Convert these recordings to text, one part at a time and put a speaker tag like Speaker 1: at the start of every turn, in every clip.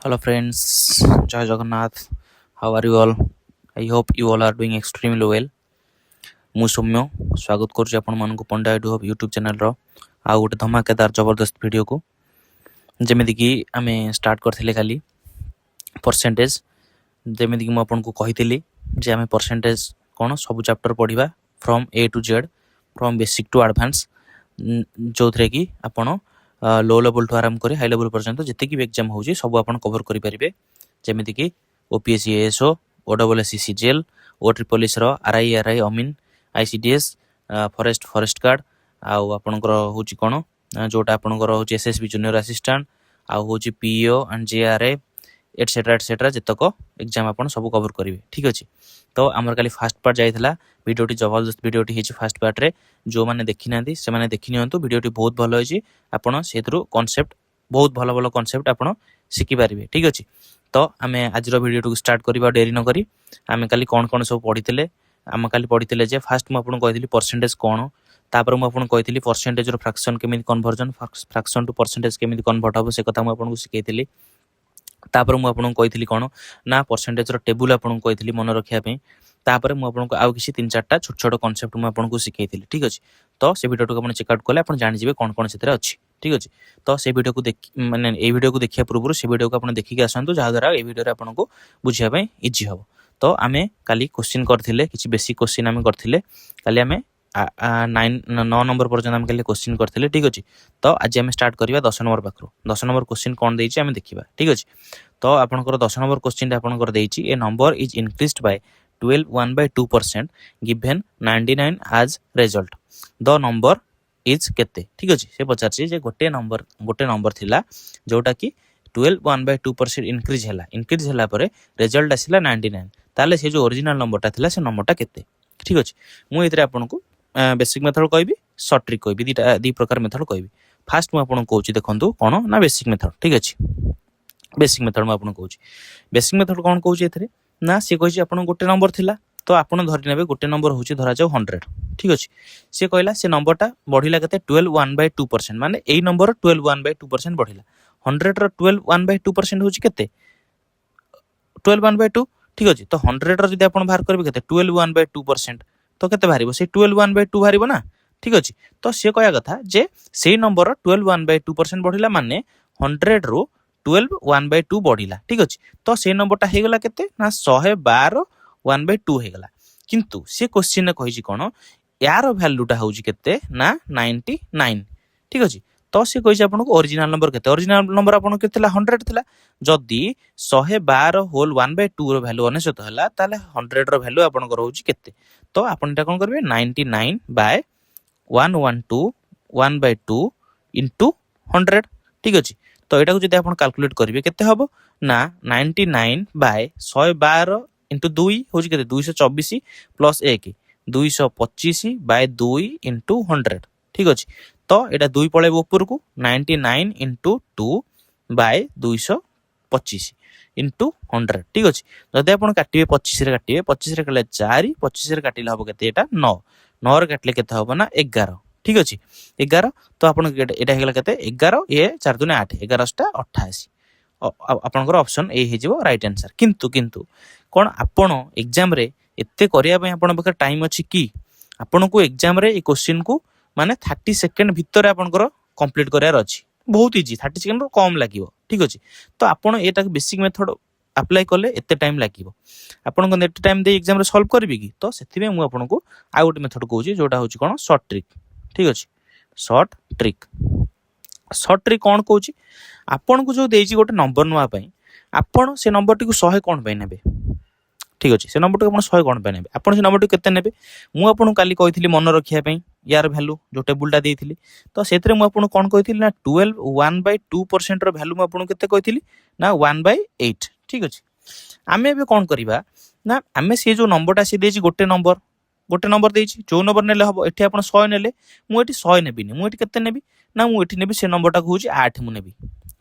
Speaker 1: Hello friends, Jai Jagannath. How are you all? I hope you all are doing extremely well. ମୁଁ ସୌମ୍ୟ ସ୍ୱାଗତ କରୁଛି ଆପଣମାନଙ୍କୁ Panda YouTube YouTube ଚ୍ୟାନେଲ୍ର ଆଉ ଗୋଟେ ଧମାକେଦାର ଜବରଦସ୍ତ ଭିଡ଼ିଓକୁ। ଯେମିତିକି ଆମେ ଷ୍ଟାର୍ଟ କରିଥିଲେ କାଲି ପରସେଣ୍ଟେଜ୍। ଯେମିତିକି ମୁଁ ଆପଣଙ୍କୁ କହିଥିଲି ଯେ ଆମେ ପରସେଣ୍ଟେଜ୍ କ'ଣ ସବୁ ଚାପ୍ଟର ପଢ଼ିବା from A to Z, from basic to advance, ଯେଉଁଥିରେ କି ଆପଣ लो लेवल ठू आरंभ कर हाई लेवल पर्यंत जितकी भी एग्जाम होची सब आपण कवर करि परिबे। जेमिति कि ओपीएससी एएसओ, ओडब्ल्यूएससी सीजीएल, ओट्रिपल रो आरआई अमीन, आईसीडीएस, फॉरेस्ट गार्ड, आउ आपनकर होची कोन जोटा आपनकर होची एसएसबी जूनियर असिस्टेंट, आउ होची पीओ एंड जेआरए एटसेट्रा जितक एग्जाम आपन सब कवर करिवे। ठीक अछि। तो आमर काली फास्ट पार्ट जाइथिला भिडियोटी जबरदस्त भिडियोटी हिची फास्ट पार्ट रे जो माने देखि नांदी से माने देखि नियंतु। भिडियोटी बहुत भलो होची, आपण सेथरु कॉन्सेप्ट बहुत भलो भलो कॉन्सेप्ट आपण सिखि पारिबे। ठीक अछि। तो आमे आजरो भिडियोटी स्टार्ट करबा डेरी न करी आमे काली कोन सब पढिथिले। आमे काली पढिथिले जे फास्ट म आपण कहिथिली परसेंटेज कोन, तापर म आपण कहिथिली परसेंटेज रो फ्रैक्शन केमिति कन्वर्जन, फ्रैक्शन टू परसेंटेज केमिति कन्वर्ट हबो से कथा म आपण को सिखैथिली। तापर मु आपन कहिथिली कोन ना परसेंटेज रो टेबुल आपन कहिथिली मन रखिया पे। तापर मु आपन को आउ किछि 3-4टा छोट छोट कांसेप्ट मु आपन को सिखैथिली। ठीक अछि। तो से वीडियो को अपन चेक आउट करले अपन जानि जिवे कोन कोन सेतरे अछि। ठीक अछि। तो से वीडियो को माने ए वीडियो को देखिया पूर्व से वीडियो को अपन देखि के आसंतु जहा द्वारा ए वीडियो रे आपन को बुझिया पे इजी हबो। तो आमे काली क्वेश्चन करथिले किछि बेसिक क्वेश्चन आमे करथिले काली आमे 9 नंबर पर्यंत आमे काली क्वेश्चन करथिले। ठीक अछि। तो आज आमे स्टार्ट करिवा 10 नंबर पाखरो। 10 नंबर क्वेश्चन कोन देइछि आमे देखिबा। ठीक अछि। तो आपनकर 10 नंबर क्वेश्चन आपनकर देइछि a number is increased by 12.1/2% given 99 as result the number is केते। ठीक अछि। से पचारछि जे गोटे नंबर थिला जोटा कि 12.1/2% इंक्रीज होला परे रिजल्ट आसिला 99, ताले से जो ओरिजिनल नंबरटा थिला से नंबरटा केते। ठीक अछि। मु इतरे आपनको बेसिक मेथड कहबी, शॉर्ट ट्रिक कहबी, दी प्रकार मेथड कहबी। फास्ट मु आपनको कहउछि देखंतु कोन ना बेसिक मेथड। ठीक अछि। बेसिक मेथड मैं आपन कहूँ। बेसिक मेथड कौन कहूँ एथरे ना सी कहि आपन गोटे नंबर थिला तो आपन धरि नेबे गोटे नंबर होची धरा जाऊ 100। ठीक अछि। सी कहला से नंबरटा बढ़िला केते 12.1/2%, माने एई नंबर 12.1/2% बढ़िला। 100 रो 12.1/2% होची केते 12.1/2। ठीक अछि। तो 100 रो जदि आपन बाहर करबे केते 12.1/2% तो केते बाहरिबो से 12.1/2 बाहरिबो ना। ठीक अछि। तो से कहया कथा जे सेई नंबर 12.1/2% बढ़िला माने 100 रो 12.1/2 बढ़िला। ठीक अछि। तो से नंबरटा हे गला केते ना 112.1/2 हे गला। किंतु से क्वेश्चन ने कहिछि कोन यार वैल्यूटा होउछि केते ना 99। ठीक अछि। तो से कहिछि आपन को ओरिजिनल नंबर केते। ओरिजिनल नंबर आपन केते थिला 100 थिला। जदी 112/1/2 रो वैल्यू 99 हला ताले 100 रो वैल्यू आपन को होउछि केते। तो आपन एटा कोन करबे 99/112 इनटू 100। ठीक अछि। तो एटा को जदि आपण कैलकुलेट करिवे केते हबो ना 99/112 इनटू 2 होजी केते 224 प्लस 1 225/2 इनटू 100। ठीक अछि। तो एटा 2 पळेबो ऊपर को 99 इनटू 2/225 इनटू 100। ठीक अछि। जदि आपण काटिबे 25 रे काटिबे 25 रे कले 4 25 रे काटिले हबो केते एटा 9 9 रे काटले केते हबो ना 11। ठीक अछि। 11 तो आपण एटा हेगला केते 11 ए 4 दुने 8 11 टा 88 आपनकर ऑप्शन ए हे जिवो राइट आंसर। किंतु कोन आपण एग्जाम रे एते करिया पय आपण बकर टाइम अछि कि आपण को एग्जाम रे ए क्वेश्चन को माने 30 सेकंड भीतर आपनकर कंप्लीट करियार अछि। बहुत इजी, 30 सेकंड रो कम लागिवो। ठीक अछि। तो आपण एटा बेसिक मेथड अप्लाई करले एते टाइम लागिवो। आपण को नेट टाइम दे एग्जाम रे सॉल्व करबी कि तो सेति में मु आपण को आ गोटे मेथड कहूची जोटा होची कोन शॉर्ट ट्रिक। ठीक अछि। शॉर्ट ट्रिक कौन कहूँ आपन को जो देइछि गोटे नंबर नुआ पई आपन से नंबर टी को 100 कोन पई नेबे। ठीक अछि। से नंबर टी आपन 100 कोन पई नेबे, आपन से नंबर टी केते नेबे मु आपन काली कहिथिली मन रखिया पई यार वैल्यू जो टेबुलटा देइथिली। तो सेतरे मु आपन कोन कहिथिली ना 12.1/2% रो वैल्यू मु आपन केते कहिथिली ना 1/8। ठीक अछि। आमे बे कोन करिबा ना आमे से जो नंबरटा से देइछि गोटे नंबर देइछि जो नंबर नेले हबो एठी आपन 100 नेले मु एठी 100 नेबिनी, मु एठी केते नेबी ना मु एठी नेबी से नंबरटा कहूची 8 मु नेबी।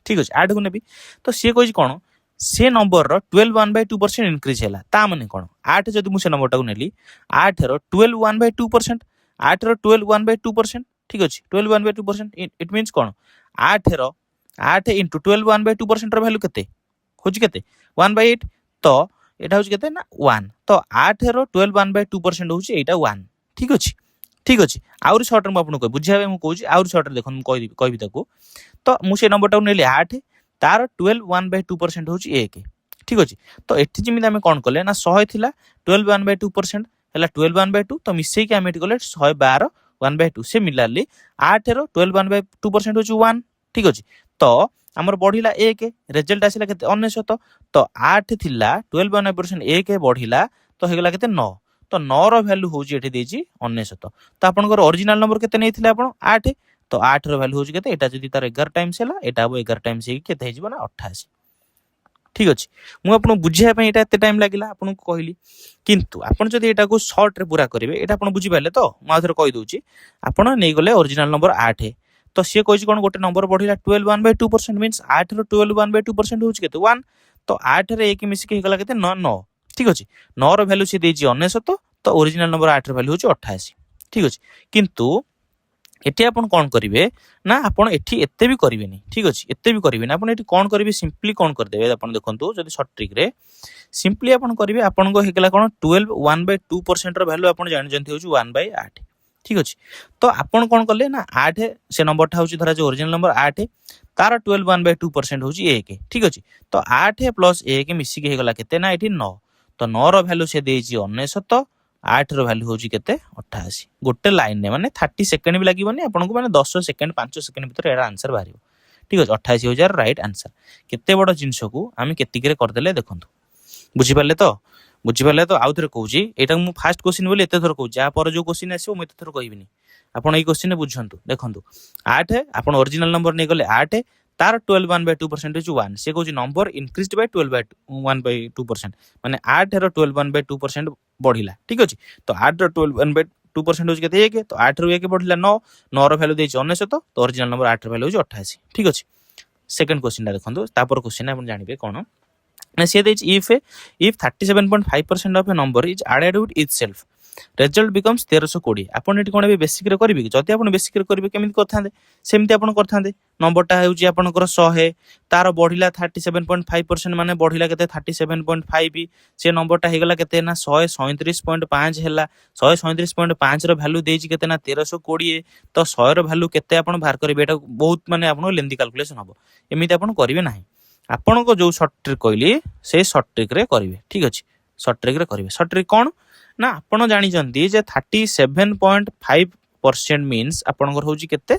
Speaker 1: ठीक अछि। 8 को नेबी। तो से कहिछि कोन से नंबर रो 12.1/2% इंक्रीज हैला ता माने कोन 8 जदि मु से नंबरटा को नेली 8 रो 12.1/2% 8 रो 12.1/2%। ठीक अछि। 12.1/2% इट मींस कोन 8 रो 8 * 12.1/2% रो वैल्यू केते होची केते 1/8 तो एटा होची केते ना 1 तो 8 रो 12 1/2% होची एटा 1 ठीक अछि आउर शॉर्ट में आपन को बुझाबे मु कहूची आउर शॉर्ट देखन मु कहबी ताको तो मु से नंबर टा नेली 8 तार 12 1/2% होची 1 ठीक अछि तो एठी जिमिति हम कोन करले ना 100 थिला 12 1/2% हला 12 1/2 तो मिसई के हम एठी करले 112 1/2 से मिलाली 8 रो 12 1/2% होची 1 ठीक अछि तो हमर बढ़िला 1 रिजल्ट आसिला केते 99 तो 8 थिला 12 1% 1 बढ़िला तो हेगला केते 9 तो 9 रो वैल्यू होची एठी देची 99 तो आपनकर ओरिजिनल नंबर केते नेथिले आपण 8 तो 8 रो वैल्यू होची केते एटा जदी तार 11 टाइम्स हेला एटा 11 टाइम्स हे केते हेजिबो ना 88 ठीक अछि मु आपन बुझिया पय एटा एते टाइम लागिला आपन को कहली किंतु आपन जदी एटा को शॉर्ट रे पूरा करिवे एटा आपन बुझि पाले तो मा आथर कहि दोची आपन नै गले ओरिजिनल नंबर 8 तो से कहिछि कोन गोटे नंबर बढ़िला 12 1/2% मींस 8 रो 12 1/2% होछि केते 1 तो 8 रे 1 मिसि के हेगला केते 9 ठीक अछि 9 रो वैल्यू से देछि 99 तो ओरिजिनल नंबर 8 रो वैल्यू होछि 88 ठीक अछि किंतु एठी आपण कोन करिवे ना आपण एठी एते भी करिवेनी ठीक अछि एते भी करिवेनी आपण एठी कोन करिवे सिंपली कोन कर देबे आपण देखंतु जदी शॉर्ट ट्रिक रे सिंपली आपण करिवे आपण को हेगला कोन 12 1/2% रो वैल्यू आपण जानि जंती होछि 1/8 ठीक अछि तो आपण कोन करले ना 8 से नंबर था होछि धरा जो ओरिजिनल नंबर 8 तार 12 1/2% होछि 1 ठीक अछि तो 8 + 1 मिसि के हेगला केते ना एठी 9 तो 9 रो वैल्यू से देछि 99 8 रो वैल्यू होची केते 88 गोटे लाइन ने माने 30 सेकंड भी लागिबोनी आपन को माने 10 सेकंड 5 सेकंड भीतर एरा आंसर बारिबो ठीक अछि 88,000 राइट आंसर केते बड़ जिंस को आमी केतिक रे कर देले देखंतु बुझि पाले तो आउ थरे कहूची एटा मु फर्स्ट क्वेश्चन बोली एते थर कहू जा पर जो क्वेश्चन आसीबो म एते थर कहिबिनी आपन ए क्वेश्चन ने बुझंतु देखंतु 8 आपन ओरिजिनल नंबर नै गले 8 तार 12 1/2% इज 1 से कहूची नंबर इंक्रीज्ड बाय 12 1/2% माने 8 रो 12 1/2% बढ़िला ठीक अछि तो 8 रो 12 1/2% होची केते 1 तो 8 रो 1 बढ़िला 9 9 रो वैल्यू देछि 99 तो ओरिजिनल नंबर 8 रो वैल्यू होची 88 ठीक अछि सेकंड क्वेश्चन ला देखंतु तापर क्वेश्चन आपन जानिबे कोन ना से देछि if 37.5% of a number is added with itself result becomes 1320 आपण एटी कोन बे बेसिक रे करबी जति आपण बेसिक रे करबे केमिति करथांदे सेमिति आपण करथांदे नंबर टा हेउची आपनकर 100 तार बढ़िला 37.5% माने बढ़िला केते 37.5 से नंबर टा हेगला केते ना 137.5 हैला 137.5 रो वैल्यू देछि केते ना 1320 तो 100 रो वैल्यू केते आपण बाहर करबे एटा बहुत माने आपण लेंदी कैलकुलेशन हबो एमिति आपण करबे नाही आपण को जो शॉर्ट ट्रिक कहली से शॉर्ट ट्रिक रे करिवे ठीक अछि शॉर्ट ट्रिक रे करिवे शॉर्ट ट्रिक कोन ना आपण जानि जंती जे 37.5% मींस आपनकर होची केते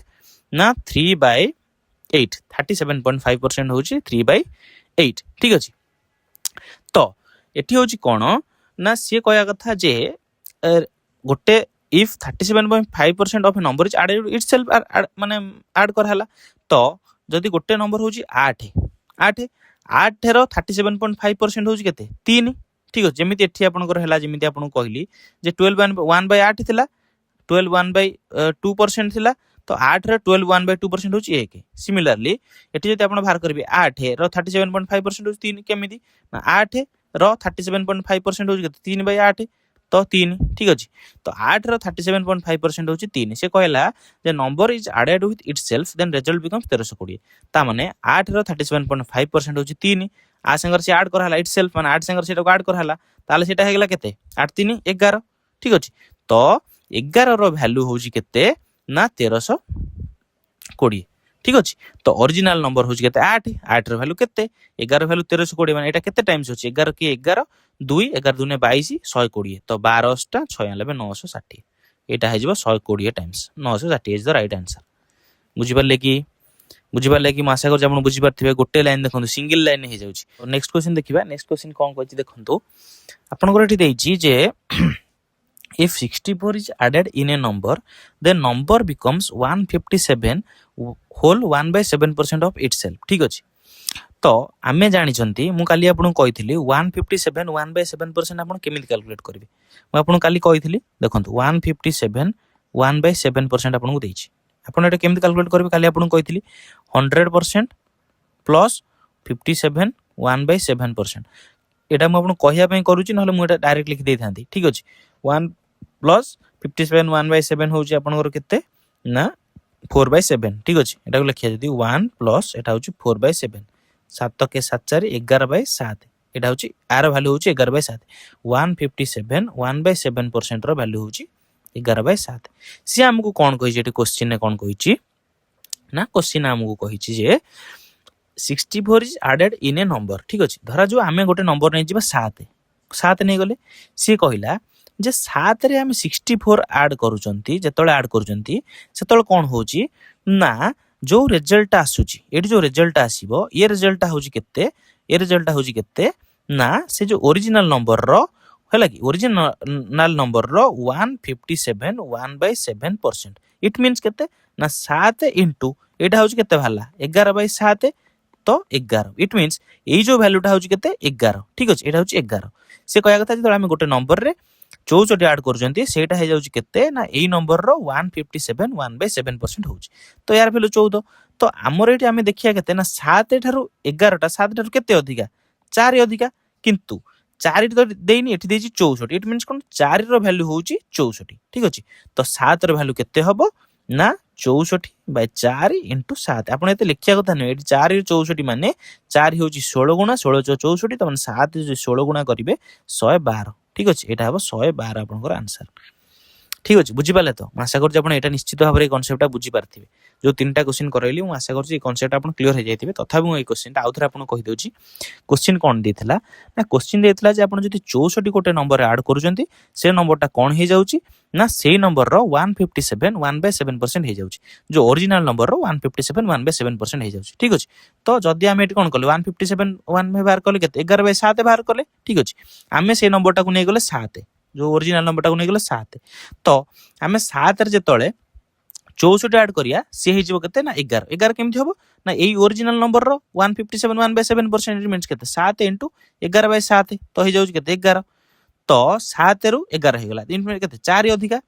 Speaker 1: ना 3/8 37.5% होची 3/8 ठीक अछि तो एठी होची कोन ना से कहया कथा जे गोटे if 37.5% of a number is added itself माने ऐड कर हला तो जदी गोटे नंबर होची 8 8 रो 37.5% होची केते 3 ठीक अछि जेमिति एठी आपनकर हला जेमिति आपन कहली जे 12 1/8 थिला 12 1/2% थिला तो 8 रो 12 1/2% होची 1 सिमिलरली एठी जति आपन बाहर करबे 8 रो 37.5% होची 3 केमिति ना 8 रो 37.5% होची केते 3/8 तो 3 ठीक अछि तो 8 रो 37.5% होची 3 से कहला जे number is added with itself then result becomes 1320 ता माने 8 रो 37.5% होची 3 आ संगर से ऐड करहला इटसेल्फ माने 8 संगर सेटा को ऐड करहला ताले सेटा हेगला केते 8 3 11 ठीक अछि तो 11 रो वैल्यू होची केते ना 1320 ठीक अछि तो ओरिजिनल नंबर होची केते 8 8 रो वैल्यू केते 11 वैल्यू 1320 माने एटा केते टाइम्स होची 11 के 11 2 11 2 22 120 तो 12 टा 6 11 960 एटा हे जिवो 120 times 960 is the right answer बुझि पाले कि मासा कर आपण बुझि परथिबे गोटे लाइन देखंतु सिंगल लाइन हे जाउची नेक्स्ट क्वेश्चन देखिबा नेक्स्ट क्वेश्चन कोन कहछि देखंतु आपण को एठी देछि जे if 64 is added in a number then number becomes 157 whole 1/7% of itself ठीक अछि तो आमे जानि छंती मु काली आपन कहिथिली 157 1/7% आपन केमिति कैलकुलेट करबे मु आपन काली कहिथिली देखंतु 157 1/7% आपन को देछि आपन एटा केमिति कैलकुलेट करबे काली आपन कहिथिली 100% प्लस 57 1/7% एटा मु आपन कहिया पय करूची नहले मु एटा डायरेक्ट लिखि देई थांती ठीक अछि 1 प्लस 57 1/7 होची आपन केते ना 4/7 ठीक अछि एटा को लिखिया जदी 1 प्लस एटा होची 4/7 7 के 7 4 11/7 এটা হচ্ছে আর ভ্যালু হচ্ছে 11/7 157 1/7% ର ভ্যালু হচ্ছে 11/7 সি আমকু কোন কইছে এটি কোশ্চেন নে কোন কইছি না কোশ্চেন আমকু কইছি যে 64 is added in a number ঠিক আছে ধরা जो आमे गोटे नंबर नै जिबा 7 7 नै गले सी कहिला जे 7 रे आमे 64 ऐड करूचंती जेतळे ऐड करूचंती सेतळे कोन होची ना जो रिजल्ट आसुची एटी जो रिजल्ट आसीबो ये रिजल्ट होची केते ये रिजल्ट होची केते ना से जो ओरिजिनल नंबर रो हला कि ओरिजिनल नंबर रो 157 1/7% इट मींस केते ना 7 इनटू एटा होची केते भाला 11/7 तो 11 इट मींस ये जो वैल्यूटा होची केते 11 ठीक अछि एटा होची 11 से कहया कथा जे हम गोटे नंबर रे 64 ऐड करजंती सेटा हे जाउची केते ना एई नंबर रो 157 1/7% होची तो यार वैल्यू 14 तो हमर एटी हमें देखिया केते ना 7 थारु 11 टा 7 थारु केते अधिका 4 अधिका किंतु 4 तो देइनी एठी देजी 64 इट मींस कोन 4 रो वैल्यू होची 64 ठीक अछि तो 7 रो वैल्यू केते हबो ना 64/4 इंटू 7 आपण एते लिखिया कथा नै एटी 4 64 माने 4 होची 16 गुणा 16 64 त माने 7 जो 16 गुणा करिवे 112 ठीक अछि एटा हबो 112 आपनकर आंसर ठीक अछि बुझि पाले तो आशा करछि आपण एटा निश्चित भाबरे कांसेप्टटा बुझि पारथिबे जो तीनटा क्वेश्चन करैली मु आशा करछि कांसेप्ट आपण क्लियर हे जायथिबे तथापि मु ए क्वेश्चनटा आउथरा आपण कहि दोछि क्वेश्चन कोन देथिला ना क्वेश्चन देथिला जे आपण जति 64 गोटे नंबर ऐड करूजंती से नंबरटा कोन हे जाउची ना सेही नंबर रो 157 1/7% हे जाउची जो ओरिजिनल नंबर रो 157 1/7% हे जाउची ठीक अछि तो जदी हम एटी कोन करले 157 1 में बाहर करले केते 11/7 बाहर करले ठीक अछि हमें से नंबरटा को नै गले 7 जो ओरिजिनल नंबरटा को नै गले 7 तो हमें 7 रे जेतळे 64 ऐड करिया से हे जिवो केते ना 11 11 केमथि होबो ना एई ओरिजिनल नंबर रो 157 1/7% मींस केते 7 इनटू 11/7 तो हे जाउची केते 11 तो 7 रु 11 हे गला इन केते 4 अधिका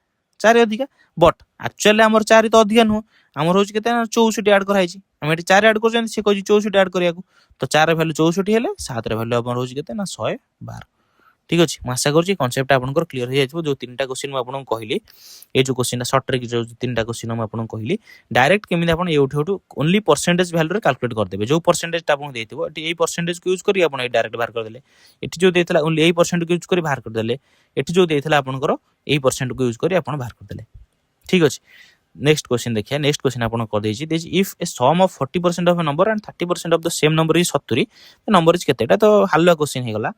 Speaker 1: बट एक्चुअली हमर 4 तो अधिका नो हमर होची केते ना 64 ऐड कराई छी हम एटी 4 ऐड करजन से कहजी 64 ऐड करिया को तो 4 रे वैल्यू 64 हेले 7 रे वैल्यू हमर होची केते ना 112 ठीक अछि म आशा करछि कांसेप्ट आपनकर क्लियर हे जाइछो जो तीनटा क्वेश्चन म आपन कहली ए जो क्वेश्चन शॉर्ट रे जो तीनटा क्वेश्चन म आपन कहली डायरेक्ट केमिति आपन एउठो ओनली परसेंटेज वैल्यू रे कैलकुलेट कर देबे जो परसेंटेज ता आपन देथिबो एटी ए परसेंटेज को यूज करी आपन ए डायरेक्ट बाहर कर देले एटी जो देथिला ओनली ए परसेंट को यूज करी बाहर कर देले एटी जो देथिला आपनकर ए परसेंट को यूज करी आपन बाहर कर देले ठीक अछि नेक्स्ट क्वेश्चन देखिया नेक्स्ट क्वेश्चन आपन कर देछि this if a sum of 40% of a number and 30% of the same number is 70 the number is केतेटा तो हल्ला क्वेश्चन हे गला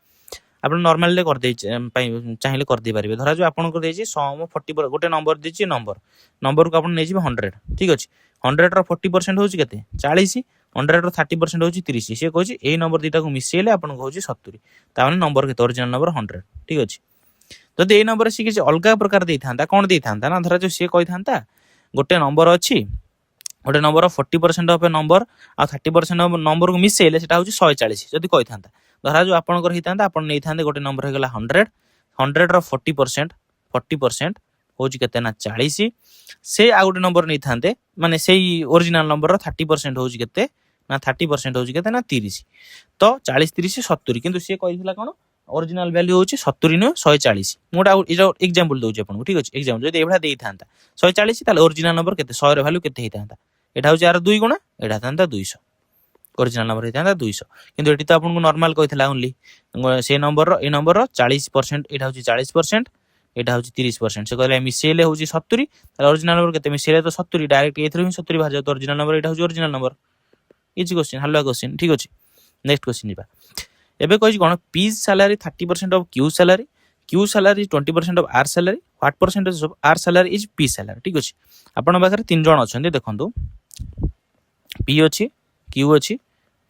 Speaker 1: आपण नॉर्मल ले कर दे चाहिए कर दे पारिबे धरा जो आपण को देछि सम 40 गोटे नंबर देछि नंबर को आपण नै जिबे 100 ठीक अछि 100 रो 40% होछि केते 40 100 रो 30% होछि 30 से कहछि ए नंबर दिटा को मिसेले आपण को होछि 70 ता माने नंबर केते ओरिजिनल नंबर 100 ठीक अछि जदि ए नंबर से किछ अलगा प्रकार देई थांता कोन देई थांता ना धरा जो से कहि थांता गोटे नंबर अछि गोटे नंबर 40% ऑफ ए नंबर आ 30% ऑफ नंबर को मिसेले सेटा होछि 140 जदि कहि थांता धरा जो आपनकर हितांता आपन नै थांते गोटे नंबर हे गला 100 रो 40% होछि केते ना 40 से आ गोटे नंबर नै थांते माने सेही ओरिजिनल नंबर रो 30% होछि केते ना 30% होछि केते ना 30 तो 40 30 70 किंतु से कहितला कोन ओरिजिनल वैल्यू होछि 70 न 140 मोटा इजा एग्जांपल दोछि आपन ठीक अछि एग्जांपल जदि एभा देई थांता 140 ताले ओरिजिनल नंबर केते 100 रो वैल्यू केते हितांता एटा होछि यार 2 गुणा एटा थांता 200 ओरिजिनल नंबर हितांता 200 किंतु एटी तो आपन को नॉर्मल कहितला ओनली से नंबर रो ए नंबर रो 40% एटा होछि 40% एटा होछि 30% से कहले मिसेले होछि 70 ताले ओरिजिनल नंबर केते मिसेले तो 70 डायरेक्ट एथरो ही 70 बाहर जातो ओरिजिनल नंबर एटा होछि ओरिजिनल नंबर इजी क्वेश्चन हल्ला क्वेश्चन ठीक अछि नेक्स्ट क्वेश्चन जिबा एबे कहि कोन P salary 30% of Q salary 20% of R salary what percentage of R salary is P salary ठीक अछि आपन बाखरे तीन जण अछन्ते देखंतु पी अछि क्यू अछि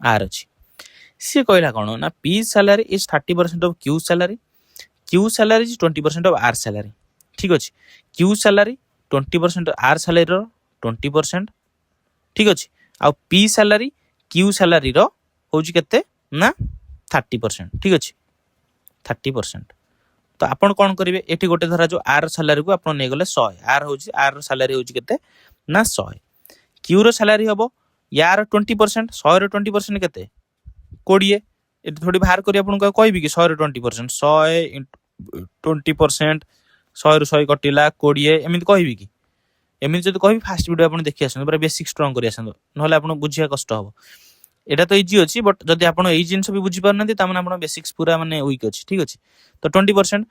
Speaker 1: आर अछि से कहला कोन ना P salary is 30% of Q salary is 20% of R salary ठीक अछि क्यू सैलरी 20% आर सैलरी रो 20% ठीक अछि आ पी सैलरी क्यू सैलरी रो होछि केते ना 30% ठीक अछि 30% तो आपण कोन करिवे एठी गोटे धरा जो आर सैलरी को आपण नै गले 100 आर होछि आर सैलरी होछि केते ना 100 क्यू रो सैलरी हबो यार 20% 100 रो 20% केते 20 एठी थोड़ी बाहर करी आपण को कहबी कि 100 रो 20% 100 20% 100 रो 100 कटिला 20 एमिति कहबी कि एमिति जदि कहबी फास्ट वीडियो आपण देखि आसन पूरा बेसिक स्ट्रांग करी आसन नहले आपण बुझिया कष्ट हबो এটা তো ইজি ଅଛି ବଟ୍ ଯଦି ଆପଣ ଏଇ ଜିନିଷ ବି ବୁଝିପାରୁନାହାନ୍ତି ତାମାନେ ଆପଣ ବେସିକ୍ସ ପୁରା ମାନେ ୱିକ୍ ଅଛି ଠିକ ଅଛି। ତ 20%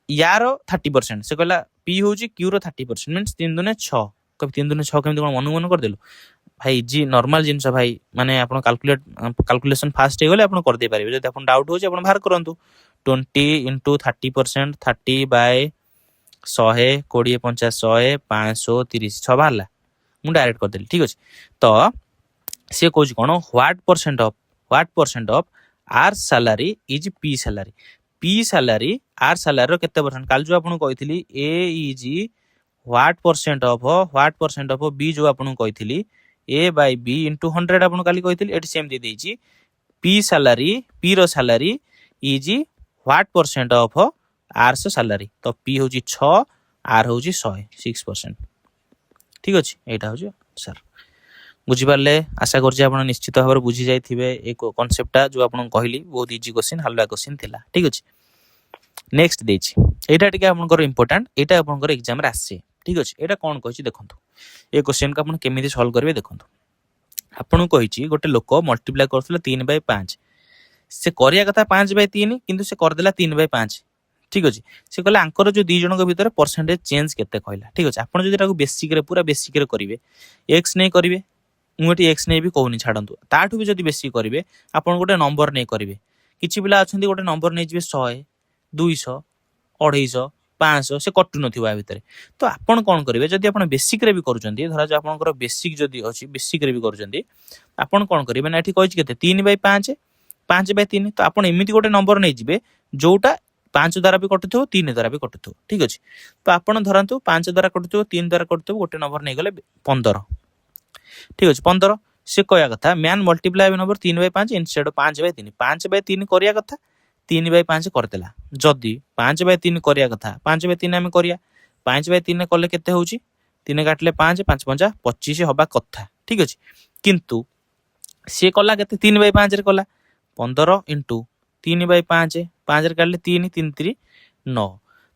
Speaker 1: ୟାର 30% ସେ କହିଲା ପି ହଉଛି କ୍ୟୁ ର 30% ମିନ୍ସ 3 ଦୁନେ 6 କବି 3 ଦୁନେ 6 କେମିତି କଣ ମନ କରିଦେଲୁ ଭାଇ ଇଜି ନର୍ମାଲ ଜିନିଷ ଭାଇ ମାନେ ଆପଣ କାଲକୁଲେସନ ଫାଷ୍ଟ ହେଇଗଲେ ଆପଣ କରିଦେଇ ପାରିବେ। ଯଦି ଆପଣ ଡାଉଟ୍ ହଉଛି ଆପଣ ବାହାର କରନ୍ତୁ 20 into 30% 30 by 100 20 50 100 530 6 ବାହାରିଲା ମୁଁ ଡାଇରେକ୍ଟ କରିଦେଲି ଠିକ ଅଛି। ତ ସିଏ କହୁଛି କଣ what percent of R salary is P salary. P salary R ସାଲାରୀର କେତେ ପରସେଣ୍ଟ କାଲି ଯୋଉ ଆପଣଙ୍କୁ କହିଥିଲି A is what percent of B ଯୋଉ ଆପଣଙ୍କୁ କହିଥିଲି ଏ ବାଇ ବି ଇଣ୍ଟୁ 100 ଆପଣଙ୍କୁ କାଲି କହିଥିଲି ଏଠି ସେମିତି ଦେଇଛି ପି ର salary is what percent of ଆର୍ସ salary. ତ ପି ହଉଛି 6 ଆର୍ ହଉଛି 100 6%। ଠିକ ଅଛି ଏଇଟା ହଉଛି ସାର୍ ବୁଝିପାରିଲେ ଆଶା କରୁଛି ଆପଣ ନିଶ୍ଚିତ ଭାବରେ ବୁଝି ଯାଇଥିବେ ଏ କନସେପ୍ଟଟା ଯୋଉ ଆପଣଙ୍କୁ କହିଲି ବହୁତ ଇଜି କ୍ୱେଶ୍ଚିନ୍ ହାଲୁଆ କ୍ୱେଶ୍ଚିନ୍ ଥିଲା ଠିକ ଅଛି। ନେକ୍ସଟ ଦେଇଛି ଏଇଟା ଟିକେ ଆପଣଙ୍କର ଇମ୍ପୋର୍ଟାଣ୍ଟ ଏଇଟା ଆପଣଙ୍କର ଏକ୍ଜାମରେ ଆସେ ଠିକ ଅଛି। ଏଇଟା କଣ କହିଛି ଦେଖନ୍ତୁ ଏ କ୍ୱେଶ୍ଚିନ୍କୁ ଆପଣ କେମିତି ସଲ୍ଭ କରିବେ ଦେଖନ୍ତୁ। ଆପଣଙ୍କୁ କହିଛି ଗୋଟେ ଲୋକ ମଲ୍ଟିପ୍ଲାଏ କରୁଥିଲା 3/5 ସେ କରିବା କଥା 5/3 କିନ୍ତୁ ସେ କରିଦେଲା 3/5 ଠିକ ଅଛି। ସେ କହିଲା ଆଙ୍କର ଯୋଉ ଦି ଜଣଙ୍କ ଭିତରେ ପରସେଣ୍ଟେଜ ଚେଞ୍ଜ କେତେ କହିଲା ଠିକ ଅଛି। ଆପଣ ଯଦି ତାକୁ ବେସିକରେ ପୁରା ବେସିକରେ କରିବେ ଏକ୍ସ ନେଇ କରିବେ ମୁଁ ଏଠି ଏକ୍ସ ନେଇ ବି କହୁନି ଛାଡ଼ନ୍ତୁ ତାଠୁ ବି ଯଦି ବେଶୀ କରିବେ ଆପଣ ଗୋଟେ ନମ୍ବର ନେଇ କରିବେ। କିଛି ପିଲା ଅଛନ୍ତି ଗୋଟେ ନମ୍ବର ନେଇଯିବେ 100 200 250 500 ସେ କଟୁ ନଥିବ ଆ ଭିତରେ। ତ ଆପଣ କଣ କରିବେ ଯଦି ଆପଣ ବେସିକରେ ବି କରୁଛନ୍ତି ଧରାଯାଉ ଆପଣଙ୍କର ବେସିକ ଯଦି ଅଛି ବେସିକରେ ବି କରୁଛନ୍ତି ଆପଣ କଣ କରିବେ ନା ଏଠି କହିଛି କେତେ 3/5 5/3 ତ ଆପଣ ଏମିତି ଗୋଟେ ନମ୍ବର ନେଇଯିବେ ଯୋଉଟା 5 ଦ୍ୱାରା ବି କଟୁଥିବ 3 ଦ୍ୱାରା ବି କଟୁଥିବ ଠିକ ଅଛି। ତ ଆପଣ ଧରନ୍ତୁ 5 ଦ୍ୱାରା କଟୁଥିବ 3 ଦ୍ୱାରା କଟୁଥିବ ଗୋଟେ ନମ୍ବର ନେଇଗଲେ 15 ଠିକ ଅଛି। 15 ସେ କହିବା କଥା ମ୍ୟାନ୍ ମଲ୍ଟିପ୍ଲାଏ ନମ୍ବର 3/5 ଇନଷ୍ଟେଡ 5/3 5/3 କରିବା କଥା 3/5 କରିଦେଲା। ଯଦି 5/3 କରିବା କଥା 5/3 ଆମେ କରିବା 5/3 କଲେ କେତେ ହଉଛି 3 କାଟିଲେ 5 5 5 25 ହବା କଥା ଠିକ ଅଛି। କିନ୍ତୁ ସିଏ କଲା କେତେ 3/5 ରେ କଲା 15 ଇଣ୍ଟୁ 3/5 5 ରେ କାଟିଲେ 3 3 3 9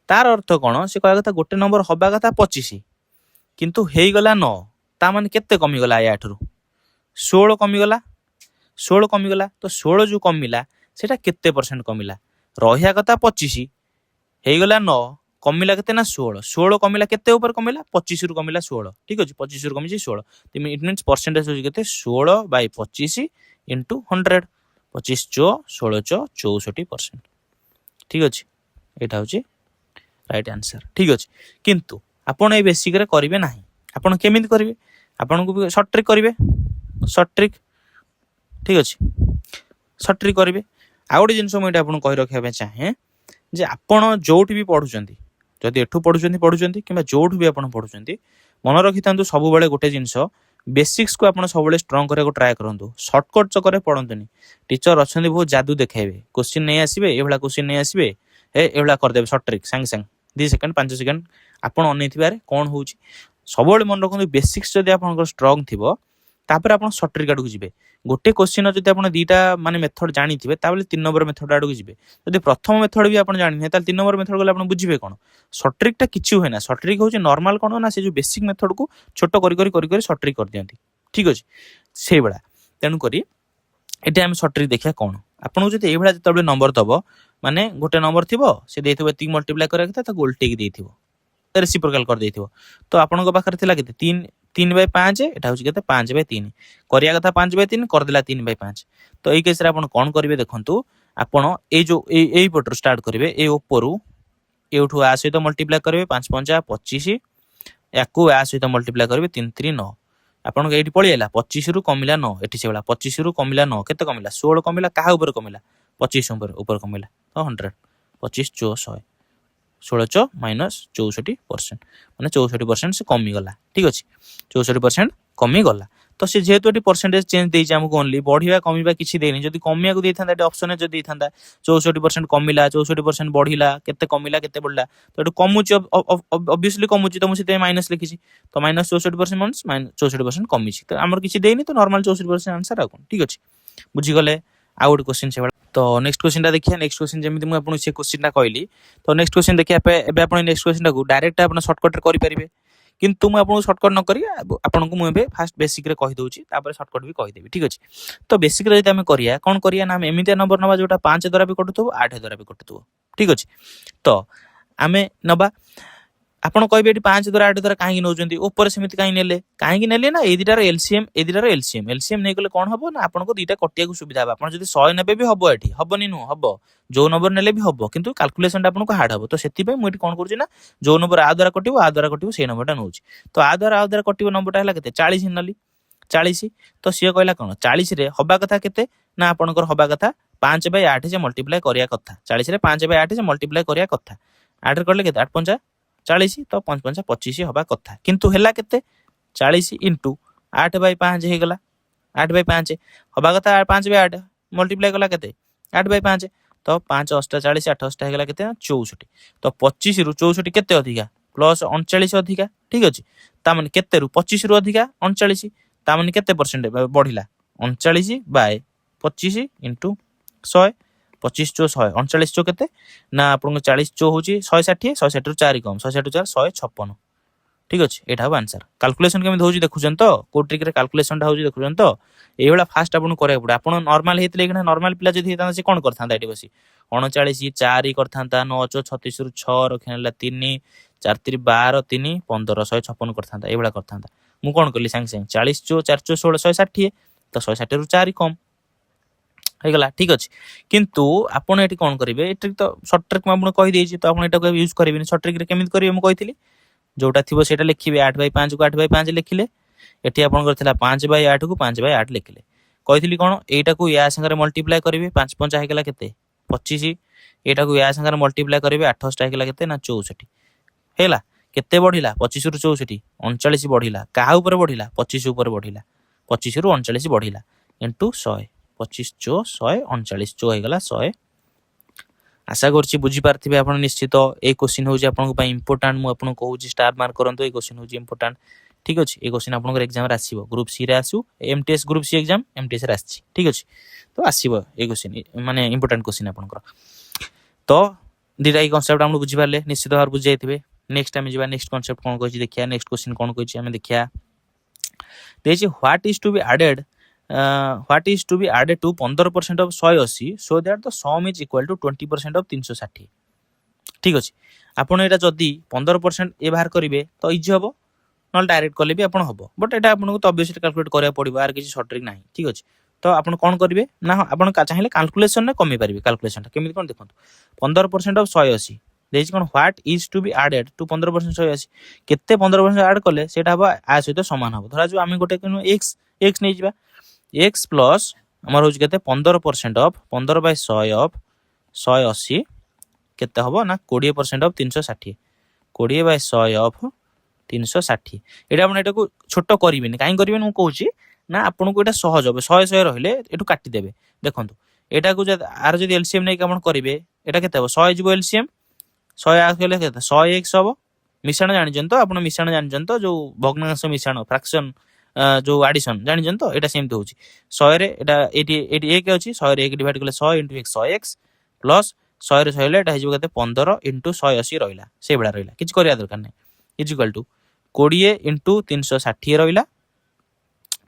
Speaker 1: ତାର ଅର୍ଥ କଣ ସେ କହିବା କଥା ଗୋଟେ ନମ୍ବର ହବା କଥା 25 କିନ୍ତୁ ହେଇଗଲା 9 ତା ମାନେ କେତେ କମିଗଲା ୟାଠାରୁ 16 କମିଗଲା 16 କମିଗଲା। ତ 16 ଯୋଉ କମିଲା ସେଟା କେତେ ପରସେଣ୍ଟ କମିଲା ରହିବା କଥା 25 ହେଇଗଲା 9 କମିଲା କେତେ ନା 16 କମିଲା କେତେ ଉପରେ କମିଲା 25 ରୁ କମିଲା 16 ଠିକ ଅଛି। 25 ରୁ କମିଛି 16 ଇଟ ମିନ୍ସ ପରସେଣ୍ଟେଜ ହଉଛି କେତେ 16/25 ଇଣ୍ଟୁ 100 25 ଚో 16 ଚో 64% ଠିକ ଅଛି। ଏଇଟା ହଉଛି ରାଇଟ୍ ଆନ୍ସର ଠିକ ଅଛି। କିନ୍ତୁ ଆପଣ ଏଇ ବେସିକରେ କରିବେ ନାହିଁ ଆପଣ କେମିତି କରିବେ ଆପଣଙ୍କୁ ସର୍ଟ ଟ୍ରିକ୍ କରିବେ ସର୍ଟ ଟ୍ରିକ୍ ଠିକ ଅଛି ସର୍ଟ ଟ୍ରିକ୍ କରିବେ। ଆଉ ଗୋଟେ ଜିନିଷ ମୁଁ ଏଇଟା ଆପଣଙ୍କୁ କହି ରଖିବା ପାଇଁ ଚାହେଁ ଯେ ଆପଣ ଯୋଉଠି ବି ପଢୁଛନ୍ତି ଯଦି ଏଠୁ ପଢୁଛନ୍ତି କିମ୍ବା ଯୋଉଠୁ ବି ଆପଣ ପଢୁଛନ୍ତି ମନେ ରଖିଥାନ୍ତୁ ସବୁବେଳେ ଗୋଟେ ଜିନିଷ ବେସିକ୍ସକୁ ଆପଣ ସବୁବେଳେ ଷ୍ଟ୍ରଙ୍ଗ କରିବାକୁ ଟ୍ରାଏ କରନ୍ତୁ। ସର୍ଟକଟ୍ ଚକରେ ପଢନ୍ତୁନି। ଟିଚର ଅଛନ୍ତି ବହୁତ ଯାଦୁ ଦେଖାଇବେ କୋଶ୍ଚିନ୍ ନେଇ ଆସିବେ ଏଇଭଳିଆ କୋଶ୍ଚିନ୍ ନେଇ ଆସିବେ ଏଇଭଳିଆ କରିଦେବେ ସର୍ଟ ଟ୍ରିକ୍ ସାଙ୍ଗେ ସାଙ୍ଗେ 2 ସେକେଣ୍ଡ 5 ସେକେଣ୍ଡ ଆପଣ ଅନେଇଥିବାରେ କଣ ହଉଛି ସବୁବେଳେ ମନେ ରଖନ୍ତୁ ବେସିକ୍ସ ଯଦି ଆପଣଙ୍କର ଷ୍ଟ୍ରଙ୍ଗ ଥିବ ତାପରେ ଆପଣ ସର୍ଟ ଟ୍ରିକ୍ ଆଡକୁ ଯିବେ। ଗୋଟେ କୋଶ୍ଚିନ୍ ଯଦି ଆପଣ ଦିଟା ମାନେ ମେଥଡ ଜାଣିଥିବେ ତାହେଲେ 3 ନମ୍ବର ମେଥଡ ଆଡକୁ ଯିବେ। ଯଦି ପ୍ରଥମ ମେଥଡ ବି ଆପଣ ଜାଣିଥିବେ ତାହେଲେ 3 ନମ୍ବର ମେଥଡ ଗଲେ ଆପଣ ବୁଝିବେ କଣ ସର୍ଟ ଟ୍ରିକ୍ ଟା କିଛି ହୁଏ ନା। ସର୍ଟ ଟ୍ରିକ୍ ହଉଛି ନର୍ମାଲ କଣ ନା ସେ ଯୋଉ ବେସିକ ମେଥଡକୁ ଛୋଟ କରି ସର୍ଟ ଟ୍ରିକ୍ କରିଦିଅନ୍ତି ଠିକ ଅଛି ସେଇଭଳିଆ। ତେଣୁକରି ଏଠି ଆମେ ସର୍ଟ ଟ୍ରିକ୍ ଦେଖିବା କଣ ଆପଣଙ୍କୁ ଯଦି ଏଇଭଳିଆ ଯେତେବେଳେ ନମ୍ବର ଦବ ମାନେ ଗୋଟେ ନମ୍ବର ଥିବ ସେ ଦେଇଥିବ ଏତିକି ମଲ୍ଟିପ୍ଲାଏ କରିବା କଥା ତାକୁ ଓଲଟେଇକି ଦେଇଥିବ ରେସିପ୍ରୋକାଲ କରିଦେଇଥିବ। ତ ଆପଣଙ୍କ ପାଖରେ ଥିଲା କେତେ 3/5 ଏଟା ହଉଛି କେତେ 5/3 କରିବା କଥା 5/3 କରିଦେଲା 3/5। ତ ଏଇ କେସରେ ଆପଣ କଣ କରିବେ ଦେଖନ୍ତୁ ଆପଣ ଏଇ ଯୋଉ ଏଇ ପଟରୁ ଷ୍ଟାର୍ଟ କରିବେ ଏଇ ଉପରୁ ଏଉଠୁ ଆ ସହିତ ମଲ୍ଟିପ୍ଲାଏ କରିବେ 5 5 25 ୟାକୁ ଆ ସହିତ ମଲ୍ଟିପ୍ଲାଏ କରିବେ 3 3 9 ଆପଣଙ୍କ ଏଇଠି ପଳେଇଲା 25 ରୁ କମିଲା 9 ଏଠି ସେଇଭଳିଆ 25 ରୁ କମିଲା 9 କେତେ କମିଲା 16 କମିଲା କାହା ଉପରେ କମିଲା 25 ଉପରେ କମିଲା ତ 100 25 ଚో 100 16 ଚో ମାଇନସ୍ 64% ମାନେ 64% ସେ କମିଗଲା ଠିକ ଅଛି 64% କମିଗଲା। ତ ସେ ଯେହେତୁ ଏଠି ପରସେଣ୍ଟେଜ ଚେଞ୍ଜ ଦେଇଛି ଆମକୁ ଓନ୍ଲି ବଢିବା କମିବା କିଛି ଦେଇନି ଯଦି କମିବାକୁ ଦେଇଥାନ୍ତା ଏଠି ଅପସନରେ ଯଦି ଦେଇଥାନ୍ତା 64% କମିଲା 64% ବଢିଲା କେତେ କମିଲା କେତେ ବଢିଲା ତ ଏଠୁ କମୁଛି ଅବଭିୟସଲି କମୁଛି ତ ମୁଁ ସେଥିପାଇଁ ମାଇନସ୍ ଲେଖିଛି ତ ମାଇନସ୍ 64% ମିନ୍ସ 64% କମିଛି ତ ଆମର କିଛି ଦେଇନି ତ ନର୍ମାଲ 64% ଆନ୍ସର ଆଉ କଣ ଠିକ ଅଛି ବୁଝିଗଲେ। ଆଉ ଗୋଟେ କ୍ୱେଶ୍ଚିନ୍ ସେଭଳିଆ ତ ନେକ୍ସଟ କ୍ୱେଶ୍ଚିନ୍ ଟା ଦେଖିବା ନେକ୍ସଟ କ୍ୱେଶ୍ଚିନ୍ ଯେମିତି ମୁଁ ଆପଣଙ୍କୁ ସେ କ୍ୱେଶ୍ଚିନ୍ ଟା କହିଲି ତ ନେକ୍ସଟ କ୍ୱେଶ୍ଚିନ୍ ଦେଖିବା ଏବେ ଆପଣ ନେକ୍ସଟ କ୍ୱେଶ୍ଚିନ୍ ଟାକୁ ଡାଇରେକ୍ଟ ଆପଣ ସର୍ଟକଟ୍ ରେ କରିପାରିବେ किंतु मुझे आपको सर्टकट न करी आपको मुझे फास्ट बेसिक रे कही दूची तापर सर्टकट भी कहीदेवी ठीक अच्छे। तो बेसिक रे आम करिया कौन करिया ना एमती नंबर नवा जोटा 5 द्वारा भी कटुव 8 द्वारा भी कटुव ठीक अच्छे। तो आम नवा आपड़ कहे ये 5 द्वारा 8 द्वारा कहीं नौ ऊपर सेमती कहीं नेले कहीं नेले ना ये दुटार एलसीएम ए दुटार एलसीएम एलसीएम नहीं गले कौन हम ना आपको दुटा कटिया सुविधा हम आप 100 ने भी हम ये हेनी नुह हम जो नंबर ने भी हम कि काल्कुलेसन आपको हार्ड हम। तो से मुझे कौन कर जो नंबर आ द्वारा कटो आ द्वारा कटो से नंबरटा नौ। तो आ द्वारा कटो नंबरटा है के 40 नली 40। तो सी कहला कौन 40 हवा कथा के ना आपंकर हवा कथा 5/8 से मल्टीप्लाई करिया कथा 40 5/8 से मल्टीप्लाई करिया कथा 8 करले के 8 5 40 तो 5 5 25 हवा कथा किंतु हेला केते 40 इंटू 8/5 हो गला 8/5 हवा कथा 5/8 मल्टीप्लाई कला केते 8/5 तो 5 8 40 8 8 हो गला केते 64। तो 25 रु 64 केते अधिका प्लस 39 अधिका ठीक अछि। ता माने केते रु 25 रु अधिका 39 ता माने केते परसेंट बढ़िला 39/25 इंटू 100 25 चो 100 39 चो केते ना आपन 40 चो होची 160 160 रु 4 कम 160 रु 4 156 ठीक अछि। एटा हो आंसर। कैलकुलेशन केमे होची देखुछन तो को ट्रिक रे कैलकुलेशन टा होची देखुछन तो एई वाला फास्ट आपन करे पड़े। आपन नॉर्मल हेतले कि नॉर्मल पिला जदी हेता से कोन करथांता एटी बसी 39 4 करथांता 9 चो 36 रु 6 रखेला 3 4 3 12 3 15 156 करथांता एई वाला करथांता। मु कोन करली संग संग 40 चो 4 चो 16 160 तो 160 रु 4 कम होगला ठीक अच्छे। किंतु आपड़ ये कौन करेंगे ये ट्रिक तो सर्ट ट्रिक मुझे कही देती तो आपको यूज करेंगे सर्ट ट्रिक केमी करेंगे मुझे कही जोटा थी से लिखे 8/5 को 8/5 लिखिले ये आप 5/8 को 5/8 लिखिले कही कौन यटा को या संगे मल्टीप्लाई करेंगे 5 5 होगा के 25 यहाँ को या संगे मल्टीप्लाई करेंगे 8 8 होगा के 64 है केते बढ़िला 25 रु 64 39 बढ़िला क्या बढ़िला 25 बढ़िला 25 रु 39 बढ़िला इंटू 100 25 चो 100 39 चो होगा 100। आशा करुँच बुझीपारे आप निश्चित ये क्वेश्चन हूँ आपको इंपोर्टाट मुझे कहूँ स्टार मार्क करूँ ये क्वेश्चन हूँ इंपोर्टाट ठीक अच्छे। ये क्वेश्चन आप एग्जाम आसो ग्रुप सी रे आसू MTS group C exam MTS आसी ठीक अच्छे। तो आसो ये क्वेश्चन माने इंपोर्टाट क्वेश्चन आपंकर तो दुटा कनसेप्ट आप बुझीपारे निश्चित भाव बुझे नेक्स्ट आम जा नेक्स्ट कनसेप्ट कौन कही देखिए नेक्स्ट क्वेश्चन कौन कही आम देखिए देखिए what is to be added what is to be added to 15% of 180 so that the sum is equal to 20% of 360 ठीक अच्छे। आपड़ यहाँ जदि 15% ये बाहर करेंगे तो इजी हम ना डायरेक्ट कले भी आप हम बट ये आपको तो ऑब्वियसली कैलकुलेट करा पड़ो यार किसी सर्ट ट्रिक ना ठीक अच्छे। तो आप कौन करेंगे ना आप चाहिए कैलकुलेशन में कमी पारे कैलकुलेशन केमी कौन देखो 15% of 180 देखिए कौन what is to be added to 15% 180 केते 15% ऐड कले से आ सहित सामान हम धरा जो आम गोटे एक्स एक्स नहीं जा एक्स प्लस आमर हूँ के 15% ऑफ 15/100 ऑफ 180 केते हम ना 20% ऑफ 360 20/100 ऑफ 360 ये आपको छोट करेंगे कहीं करेंगे मुझे कहूँ ना आपको यहाँ सहज हम 100 100 रही है काटिदेवे देखो यहाँ को आर जब एलसीएम नहीं करेंगे यहाँ के 100 जी एलसीएम 100 आगे 100x हम मिश्रण जानी तो आप मिश्रण जानी तो जो भग्नांश मिश्रण फ्रैक्शन जो आडिशन जानी तो यहाँ सेमती हूँ 100 एक अच्छी 100 एक डिवाइड कले 100 इंटू 100x प्लस 100 100 के 15 इंटू 180 रहा से भाया रहा कि दरकार नहीं इजिकाल टू 20 इंटू 360 रहा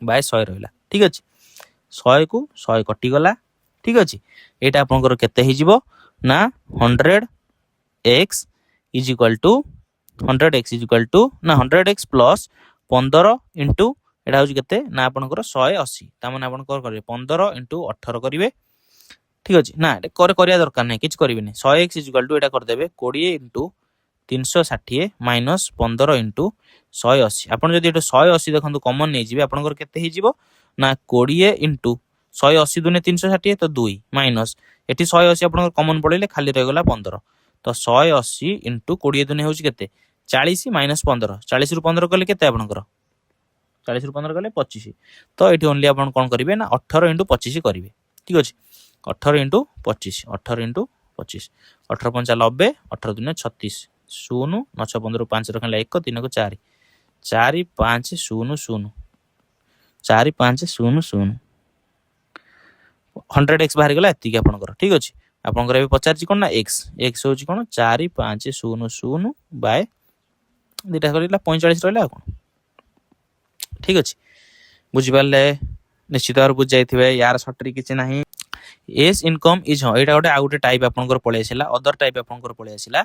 Speaker 1: बाय 100 रहा ठीक अच्छे 100 को 100 कटिगला ठीक अच्छे। यहाँ आपंकर के ना 100x इजिकाल टू 100x इजिकाल टू ना 100x प्लस 15 इंटू एटा हूँ के ना आपंकर 180 ताने आप 15 इंटू 18 करेंगे ठीक अच्छे ना करा दरकार नहीं कि करेंगे 100x इजिकाल टू यहाँ करदे 20 इंटू 360 माइनस 15 इंटू 180 आप 180 देखो कमन नहीं जी आपंकर के ना 20 इंटू 180 दुने 360 तो 2 माइनस ये 180 आप कमन पड़े खाली रहीगला 15 तो 180 इंटू 20 दुने हूँ के 40 माइनस 15 40 रु 15 कले के आपंकर 40 रु 15 कले 25 तो ये ओनली आप कौन करेंगे ना 18 इंटू 25 करेंगे ठीक अच्छे 18 इंटू 25 18 इंटू 25 18 5 90 18 दुने 36 0 9 15 5 रखा 1 3 को 4 4 5 0 0 4 5 0 0 100x बाहर गला एति आपंकर ठीक अच्छे। आपंकर पचार कौन ना एक्स एक्स हूँ कौन 4 5 0 0 बाय दुटा कर 45 रहा कौन ठीक अच्छे बुझिपारे निश्चित भाव बुझी जाइए यार सटरी किसी ना एज इनकम इज हाँ यहाँ गोटे आउ गोटे टाइप आपंकर पलि आसला अदर टाइप आपंकर पलि आसला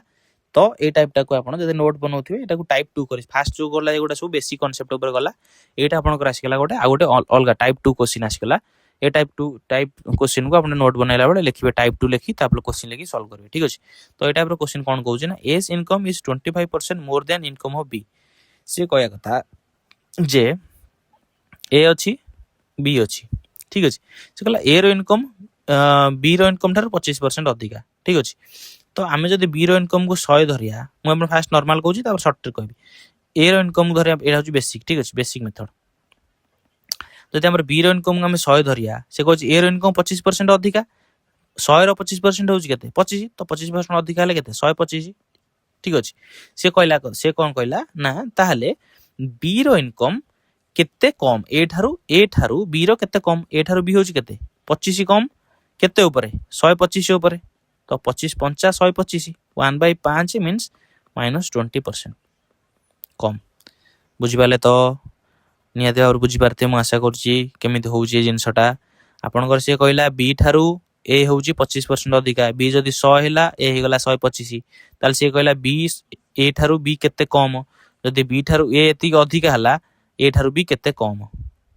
Speaker 1: तो ये टाइपटा को आप नोट बनाऊे यहाँ टाइप 2 कर फास्ट जो गला ये सब बेसिक कनसेप्ट उपर गला यहाँ आपंकर आसगला गोटे आउ गोटे अलग टाइप 2 क्वेश्चन आसगला ये टाइप 2 टाइप क्वेश्चन को आप नोट बनैला बेले लिखे टाइप 2 लिखी क्वेश्चन लिखी सॉल्व करेंगे ठीक अच्छे तो ये टाइप क्वेश्चन कौन कौन ना A's income is 25% more than income of B C कह कथा जे ए अच्छी बी अच्छी ठीक अच्छे से कहला ए इनकम बी इनकम ठार 25% अधिका ठीक अच्छे तो आम जब बी इनकम को 100 धरिया मुझे फास्ट नॉर्मल कहूँ सर्ट कहबी ए इनकम धरिया यहाँ हूँ बेसिक ठीक अच्छे बेसिक मेथड जब आम बी इनकम आम 100 धरिया से कहे ए इनकम 25% अधिका 100 25% हूँ के 25 तो 25% अधिका हेल्ले के 125 ठीक अच्छे सी कहला से कौन कहला ना ताहले बी इनकम केते कम ए ठारू बी केते कम ए ठारू बी हूँ के 25 कम केते ऊपर 125 ऊपर तो 25 पंचा 125 1/5 मीन्स -20% कम बुझिपारे तो निहाती भाव बुझीपारे मुझे आशा करमी हूँ जिनसटा आपंकर सी कहला बी ठारू ए हूँ 25% अधिका बी जदि 100 है ए होगला 125 ताल सी कहला बी ए ठारू बी केते कम जदि बी ठारू ए एति अधिका है ए ठारू बी केते कम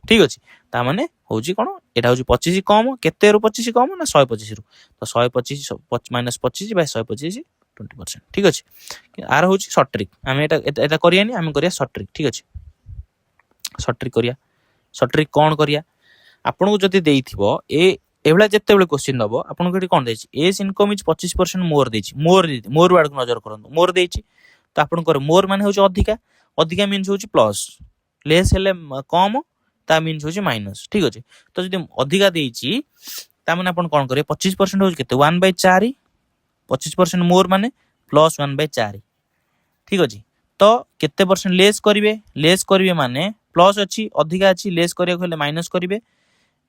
Speaker 1: ठीक अच्छे ताने हूँ कौन यहाँ हूँ 25 कम केते 25 कम ना 125 रु तो 125 -25 बाय 125 20% ठीक अच्छे आर हूँ सर्ट ट्रिक आम यहाँ करानी आम कर सर्ट ट्रिक ठीक अच्छे सर्ट ट्रिक करिया सर्ट ट्रिक कौन करिया आपन को जदि देइथिबो एभला जेते बेले क्वेश्चन दबो आपन को कौन देछि एज इनकम इज 25% मोर देछि मोर वार्ड को नजर करंतु मोर देछि तो आपन को मोर माने होछि अधिका अधिका मीन्स होछि प्लस लेस हेले कम ता मीन्स होछि माइनस ठीक अछि तो जदि अधिका देछि ता माने आपन कोन करे 25% होछि केते 1/4 25% मोर माने प्लस 1/4 ठीक अछि तो केते परसेंट लेस करिवे माने प्लस अछि अधिका अछि लेस करिया कहले माइनस करिवे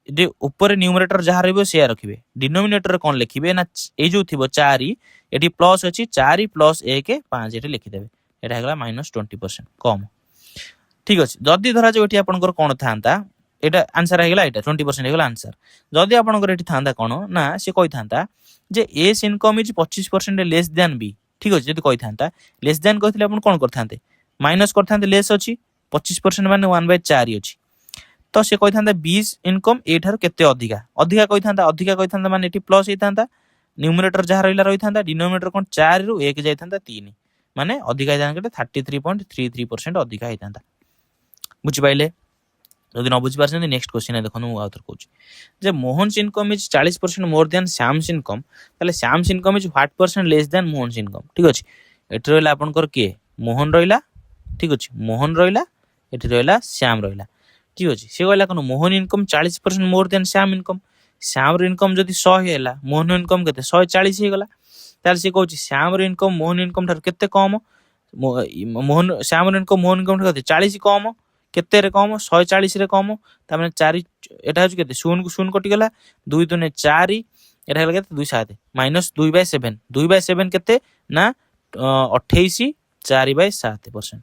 Speaker 1: जे ऊपर न्यूमरेटर जहाँ रहइबो से रखिबे डिनोमिनेटर कौन लिखिबे ना ए जो थिबो 4 एटी प्लस अछि 4 प्लस 1 5 एटी लिखि देबे एटा हेगला -20% कम ठीक अछि जदी धरा जो एटी आपनकर कोन थांता एटा आंसर हेगला एटा 20% हेगला आंसर जदी आपनकर एटी थांता कोन ना से कहि थांता जे A's income is 25% less than B ठीक अछि जदी कहि थांता लेस देन कहितले आपन कोन करथांते माइनस करथांते लेस अछि 25% माने 1/4 अछि तो से कहि थांता 20 इनकम ए ठार केते अधिका अधिका कहि थांता माने एटी प्लस हे थांता न्यूमरेटर जहाँ रहिला रहि थांता डिनोमिनेटर कोन 4 रु 1 जाय थांता 3 माने अधिका जान के 33.33% अधिका हे थांता बुझि पाइले जदि न बुझि पारछन नेक्स्ट क्वेश्चन देखनु मु आउथर कहूची जे Mohan's income is 40% more than Shyam's income ताले Shyam's income is what percent less than Mohan's income ठीक अछि एठी रहला आपनकर के मोहन रहिला ठीक अछि मोहन रहिला एठी रहला श्याम रहिला ठीक अछि से कहला कोन Mohan income 40% more than Shyam Shyam रो इनकम जदि 100 हैला मोहन इनकम केते 140 हे गला तार से कहूची श्याम रो इनकम मोहन इनकम ठार केते कम मोहन श्याम रो इनकम मोहन इनकम ठार केते 40 कम केते रे कम 140 रे कम ता माने 4 एटा होची केते 0 को 0 कटि गला 2 दुने 4 एटा हेला केते 2 7 -2/7 2/7 केते ना 28 4/7%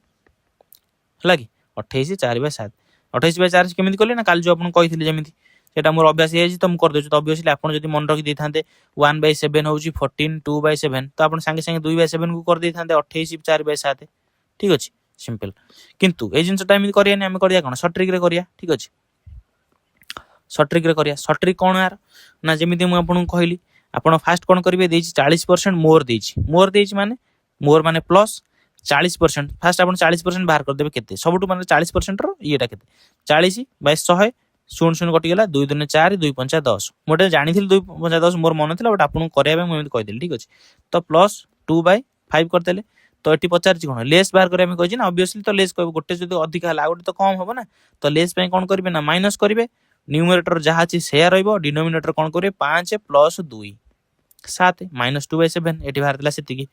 Speaker 1: हला कि 28 4/7 28/4 केमिति करले ना काल जो आपन कहिथिले जेमिति सेटा मोर अभ्यास हे तो मु कर देछु तो ऑब्वियसली आपन जदि मन रखि देथांते 1/7 होची 14 2/7 तो आपन संगे संगे 2/7 को कर देथांते 28 4/7 ठीक अछि सिंपल किंतु ए जिंस टाइम करिया ने हम करिया कोन शॉर्ट ट्रिक रे करिया ठीक अछि शॉर्ट ट्रिक रे करिया शॉर्ट ट्रिक कोन यार ना जेमिति मु आपन कहली आपन फास्ट कोन करिवे देछि 40% मोर देछि माने मोर माने प्लस 40% फास्ट आपन 40% बाहर कर देबे केते सबटु माने 40% रो येटा केते 40/100 शून शून कटि गला 2 दुने 4 2 5 10 मोटे जानि थिल 2 5 10 मोर मन थिला बट आपन करिया मु एमिति कहि देली ठीक अछि तो प्लस 2/5 कर देले तो एटी पचार कोन लेस बाहर करे हम कहि ना ऑब्वियसली तो लेस कहबो गोटे जदी अधिक हला गोटे तो कम होबो ना तो लेस पे कोन करबे ना माइनस करबे न्यूमरेटर जहाँ अछि से रहइबो डिनोमिनेटर कोन करबे 5 + 2 7 -2/7 एटी बाहर दिला सेतिकी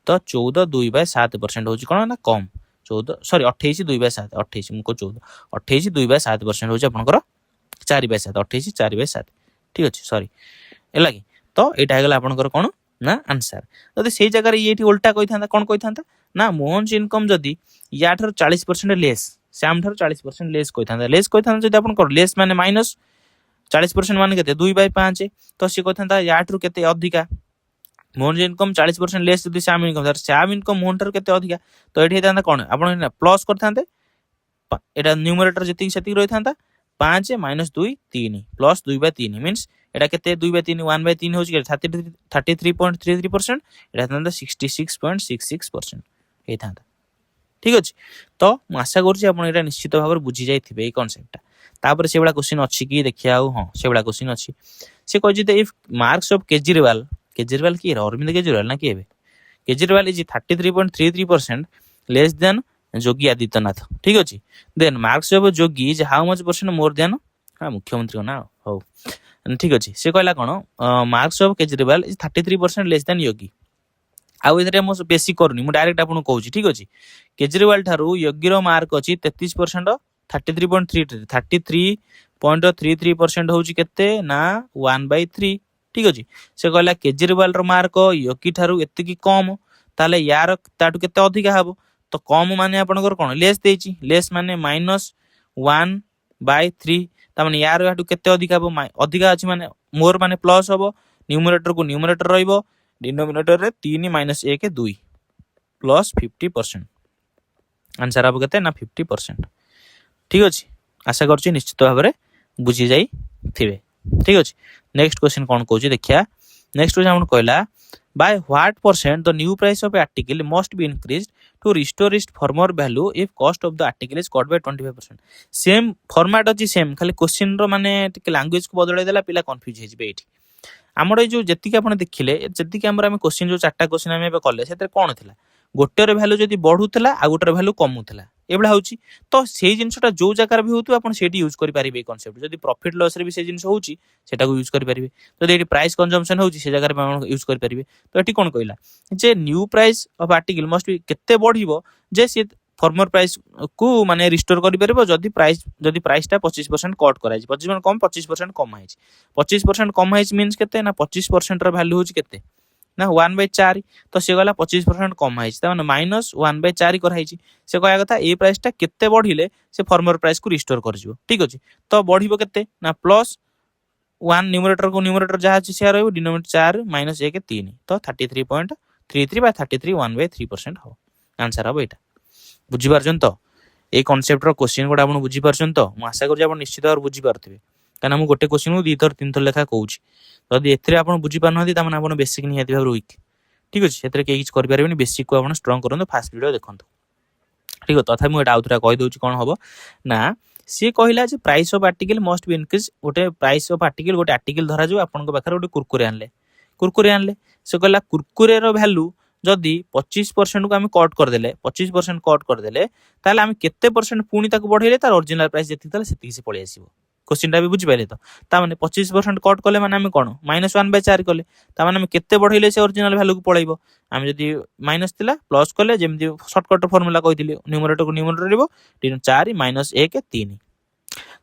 Speaker 1: तो 14 2/7% होची कोन ना कम 14 सॉरी 28 2/7 28 मुको 14 28 2/7% होची आपनकर 4/7 28 4/7 ठीक अछि सॉरी एला कि तो एटा हेगला आपनकर कोन ना आंसर जदि सेही जगह रे एठी उल्टा कहि थांता कोन कहि थांता ନା ମୋହନ ଇନକମ୍ ଯଦି या ठार 40% लेस श्याम ठार 40% लेस लेस जब आप लेस माने माइनस 40% मान के 2/5 तो सी कहता या ठार के अधिका मोहन इनकम 40% लेस जब श्याम इनकम मोहन ठार के अधिका तो ये होता कौन आप प्लस करते एटा न्यूमरेटर जी से रही था 5 माइनस 2 3 प्लस 2/3 मीन्स एटा के 2/3 1/3 हो 33.33% एटा था 66.66% ये था ठीक अच्छे तो आशा करुँच निश्चित भाव में बुझी जाइए ये कनसेप्टा तापर से भाया क्वेश्चन अच्छी कि देखिए हाँ से भाया क्वेश्चन अच्छी से कही इफ मार्क्स ऑफ केजरीवाल किए अरविंद केजरीवाल ना किए Kejriwal is 33.33% less than Yogi Adityanath ठीक अच्छे then marks of Yogi is how much percent more than हाँ मुख्यमंत्री ना हो ठीक अच्छे से कहला कौन marks of Kejriwal is 33% less than Yogi आउ बेसी करूनी मुझे डायरेक्ट आपको कहूँ ठीक अच्छे केजरीवाल ठारू योगी मार्क अच्छी 33% 33.33% हूँ के ना 1/3 ठीक अच्छे से कहला केजरीवाल मार्क योगी ठारू एति कम ताले यार ताटू केते अधिका हम तो कम माने आपनकर कौन लेस देची लेस माने -1/3 तामाने यार याटू केते अधिका हम अधिका अछि माने मोर माने प्लस हबो न्यूमरेटर को न्यूमरेटर रहइबो डिनोमिनेटर रे 3 - 1 2 प्लस 50% आंसर हम केते ना 50% ठीक अच्छे आशा करछि निश्चित भाव में बुझी जाई थिबे ठीक अच्छे नेक्स्ट क्वेश्चन कौन कहूँ देखिया नेक्स्ट क्वेश्चन कहला by what percent the new price of article must be increased to restore its former value if cost of the article is cut by 25%. Same format अच्छी सेम खाली question रो माने टिके language को बदलाई देला पिला confuse हे जिबे एठी हमर जो जति के आपण देखिले जति के हमर क्वेश्चन जो चारटा क्वेश्चन हम कले से कोन थिला गोटेर वैल्यू जदि बढ़ुला आ गोटेर वैल्यू कमुला एभला होची तो सेही जिनसटा जो जगह भी होतु आपण सेठी यूज करि पारिबे कांसेप्ट जदि प्रॉफिट लॉस रे भी से जिनस होची सेटा को यूज करि पारिबे जदि एठी प्राइस कंजम्पशन होची से जगह रे आपण यूज करि पारिबे तो एठी कोन कहला जे new price of article must be केते बढ़िबो जे से फॉर्मर प्राइस को माने रिस्टोर करि पारिबो जदि प्राइसटा 25% कट कराई 25% कम 25% कम आइछ 25% कम आइछ मींस केते ना 25% रो वैल्यू होची केते ना 1/4 तो से गला 25% कम आइछ त माने -1/4 कराइछि से कहया कथा ए प्राइसटा केते बढ़िले से फॉर्मर प्राइस को रिस्टोर करजिवो ठीक अछि तो बढ़िबो केते ना प्लस 1 न्यूमरेटर को न्यूमरेटर जहा अछि से रहइबो डिनोमिनेटर 4 - 1 3 तो 33.33/33 1/3% हो आंसर हो एटा बुझी पारछन तो ए कांसेप्ट रो क्वेश्चन गोटा आपण बुझी पारछन तो म आशा करू आपण निश्चित और बुझी पारथिबे काना हम गोटे क्वेश्चन को 2 थर 3 थर लेखा कहूची जदि एथरे आपण बुझी पारनथि त माने आपण बेसिक निहाती भाव वीक ठीक अछि एथरे के किछ कर पारबेनी बेसिक को आपण स्ट्रांग करन फास्ट वीडियो देखंतु ठीक है तथा मु एटा आउथरा कहि दोची कोन हबो ना सी कहिला जे price of article must be increase गोटे प्राइस ऑफ आर्टिकल गोटे आर्टिकल धरा जो आपण को पाखर गोटे कुरकुरे आनले से कहला कुरकुरे रो वैल्यू जदि 25% को आम कट करदे 25% कट करदे ताले आम केते परसेंट पुणी ताको बढ़ेले तार ओरिजिनल प्राइस जेति ताले सेति से पळै आसीबो क्वेश्चन टा भी बुझी पाइले तो ता माने 25% कट कले माने आम कोन -1/4 कले ता माने आम केते बढ़ेले से ओरिजिनल वैल्यू को पळैबो आम जदि माइनस तिला प्लस कले जेमि शॉर्टकट फार्मूला कहिथिले न्यूमरेटर को न्यूमरेटर रहइबो 4 - 1 3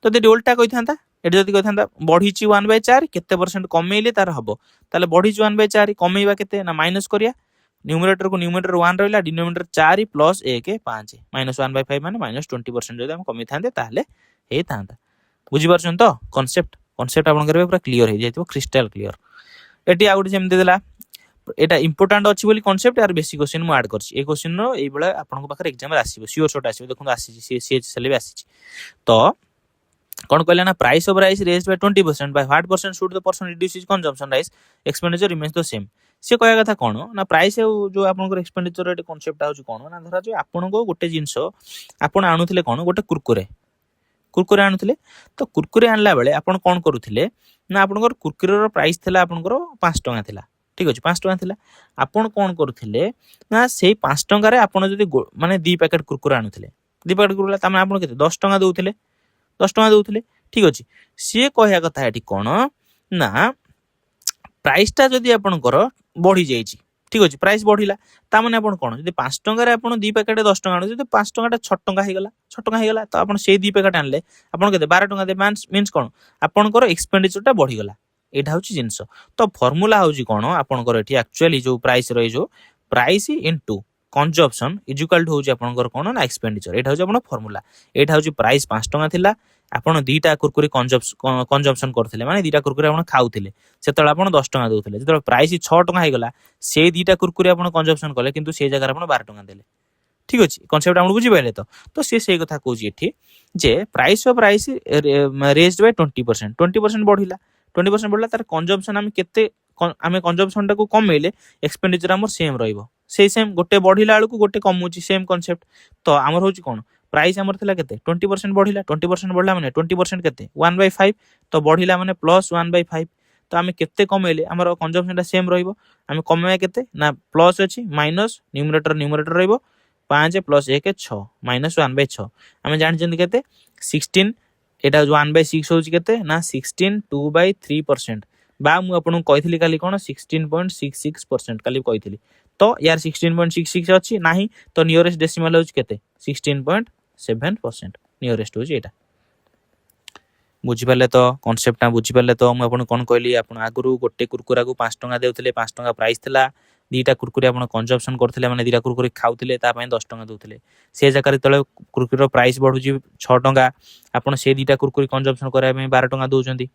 Speaker 1: तो दे उल्टा कहि थांता एडी जदि कहि थांता बढ़ीची 1/4 केते परसेंट कमेइले तार हबो ताले बढ़ीची 1/4 कमेइबा केते ना माइनस करिया न्यूमरेटर को न्यूमरेटर 1 रहला डिनोमिनेटर 4 + 1 5 -1/5 माने -20% जदि हम कमी थांते ताले हे थांता बुझी पारछन तो कांसेप्ट आपन करबे पूरा क्लियर हे जाइतो क्रिस्टल क्लियर एटी आउट जेम दे देला एटा इंपोर्टेंट अछि बोली कांसेप्ट यार बेसिक क्वेश्चन मु ऐड करछि ए क्वेश्चन रो एई बेला आपन को पाखर एग्जाम रे आसीबो सियोर शॉट आसीबो देखु आसी सी सेले भी आसी तो कौन कहला ना price of rice raised by 20% by what percent should the person reduce his consumption rice expenditure remains the same से कहया कथा कोन ना प्राइस जो आपन एक्सपेंडिचर रेट कांसेप्ट आउछ कोन ना धरा जो आपन को गोटे जिंस आपन आनुथिले कोन गोटे कुरकुरे आनुथिले तो कुरकुरे आनला बेले आपन कोन करूथिले ना आपन कुरकुरे रो प्राइस थिला आपन 5 टका थिला ठीक अछि 5 टका थिला आपन कोन करूथिले ना सेही 5 टका रे आपन जदी माने 2 पैकेट कुरकुरे आनुथिले 2 पैकेट कुरकुरे त आपन केते 10 टका दउथिले 10 टका दउथिले ठीक अछि से कहया कथा एठी कोन ना प्राइसटा जदि आपनकर बढ़ी जाइछि ठीक अछि प्राइस बढ़िला ता माने आपन कोन जदि 5 टका रे आपन 2 पैकेट 10 टका आनु जदि 5 टका 6 टका हे गेला तो आपन से 2 पैकेट आनले आपन केते 12 टका दे मींस कोन आपनकर एक्सपेंडिचरटा बढ़ी गेला एटा होछि जिंस तो फार्मूला होछि कोन आपनकर एठी एक्चुअली जो प्राइस रो जो price into consumption is equal to होची आपनकर कोन ना एक्सपेंडिचर एटा होची आपन फार्मूला एटा होची प्राइस 5 टका थिला आपण दीटा कुरकुरी कंजम्पशन करथिले माने दीटा कुरकुरी आपण खाउथिले सेतळ आपण 10 टका दउथिले जेतळ प्राइस 6 टका हे गला से दीटा कुरकुरी आपण कंजम्पशन कले किंतु से जगह आपण 12 टका देले ठीक अछि कांसेप्ट आपण बुझि पाइले तो से कथा कहूची एठी जे price of price raised by 20% बढ़िला 20% बढ़ला तार कंजम्पशन हम केते आमे कंजम्पशन टाको कमेले एक्सपेंडिचर हमर सेम रहइबो सेम गोटे बढ़िला आलू को गोटे कमउची सेम कांसेप्ट तो हमर होची कोन प्राइस हमर थिला केते 20% बढ़िला 20% बढ़ला माने 20% केते 1/5 तो बढ़िला माने प्लस 1/5 तो आमे केते कमेले हमर कंजम्पशन टा सेम रहइबो आमे कमेया केते ना प्लस अछि माइनस न्यूमरेटर रहइबो 5 प्लस 1 6 माइनस 1/6 आमे जानि जंदी केते 16 एटा 1/6 होची केते ना 16 2/3% बा मु आपन कहितली काली कोन 16.66% काली कहितली तो यार 16.66 अछि नाही तो नियरेस्ट डेसिमल होची केते 16.7% नियरेस्ट होची एटा बुझि पाले तो कांसेप्ट ना बुझि पाले तो मु आपन कोन कहली आपन आगुरु गोटे कुरकुरा को 5 टका देउथिले 5 टका प्राइस थिला दीटा कुरकुरी आपण कंजम्पशन करथिले माने दीटा कुरकुरी खाउथिले ता पय 10 टका दउथिले से जगह तळे कुरकुरी प्राइस बढ़ुची 6 टका आपण से दीटा कुरकुरी कंजम्पशन करे पय 12 टका दउचंदी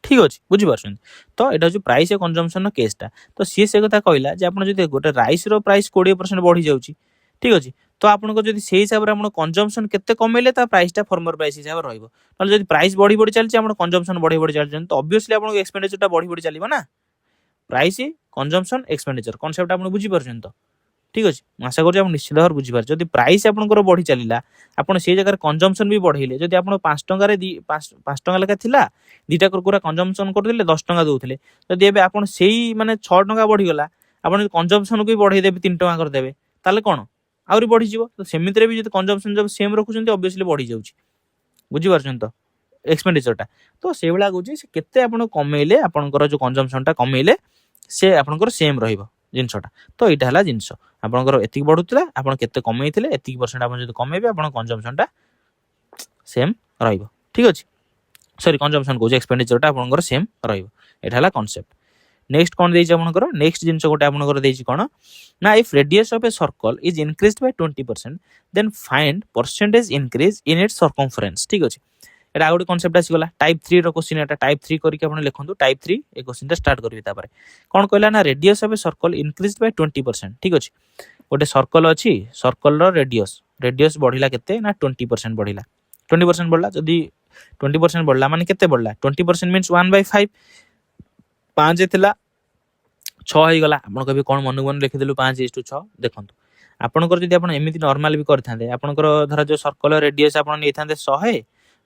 Speaker 1: ठीक अछि बुझि परछन तो एटा जो प्राइस कंजम्पशन नो केसटा तो से कथा कहला जे आपण जदि गोटे राइस रो प्राइस 20% बढ़ी जाउची ठीक अछि तो आपण को जदि सेही हिसाब रे आपण कंजम्पशन केते कमेले ता प्राइस टा फॉर्मर प्राइस हिसाब रहइबो नले जदि प्राइस बढ़ी चलची आपण कंजम्पशन बढ़ी चलचन तो ऑब्वियसली आपण को एक्सपेंडिचर टा बढ़ी चलीबो ना प्राइस कंजम्पशन एक्सपेंडिचर कांसेप्ट आपण बुझि परछन तो ठीक अछि आशा करू आपण निश्चित भाव बुझि पार जदि प्राइस आपनकर बढ़ी चलीला आपण से जगह कंजम्पशन भी बढ़ेले जदि आपण 5 टका रे 5 टका लेखा थिला दीटा कुरकुरा कंजम्पशन करथिले 10 टका दउथिले जदि एबे आपण सेही माने 6 टका बढ़ी गला आपण कंजम्पशन को भी बढ़े देबे 3 टका कर देबे ताले कोन आउरी बढ़ी जीवो तो सेमितरे भी जदि कंजम्पशन जब सेम रखुचंती ऑब्वियसली बढ़ी जाउची बुझि परछन तो एक्सपेंडिचर टा तो से बेला गुची से केते आपण कमेले आपनकर जो कंजम्पशन टा कमेले से आपनकर सेम रहइबो जिंसटा तो एटा हला जिंस आपनकर एतिक बढ़ुतला आपण केते कमेइथिले एतिक परसेंट आपण जदि कमेबे आपण कंजम्पशन टा सेम रहइबो ठीक अछि सॉरी कंजम्पशन को एक्सपेंडिचर टा आपनकर सेम रहइबो एटा हला कांसेप्ट नेक्स्ट कोन देछि आपनकर नेक्स्ट जिंस गोटे आपनकर देछि कोन ना if radius of a circle is increased by 20% then find percentage increase in its circumference ठीक अछि एटा आउट कांसेप्ट आसी गला टाइप 3 रो क्वेश्चन एटा टाइप 3 करिके आपण लिखंतु टाइप 3 ए क्वेश्चन टा स्टार्ट करबी तापर कोन कहला ना radius of a circle increased by 20% ठीक अछि गोटे सर्कल अछि सर्कल रो रेडियस बढ़िला केते ना 20% बढ़िला 20% बढ़ला जदी 20% बढ़ला माने केते बढ़ला 20% मींस 1/5 5 थिला 6 हे गला आपण कभी कोन मन लिखि देलु 5:6 देखंतु आपनकर जदी आपण एमिति नॉर्मल भी करथांदे आपनकर धरा जो सर्कल रेडियस आपण नेथांदे 100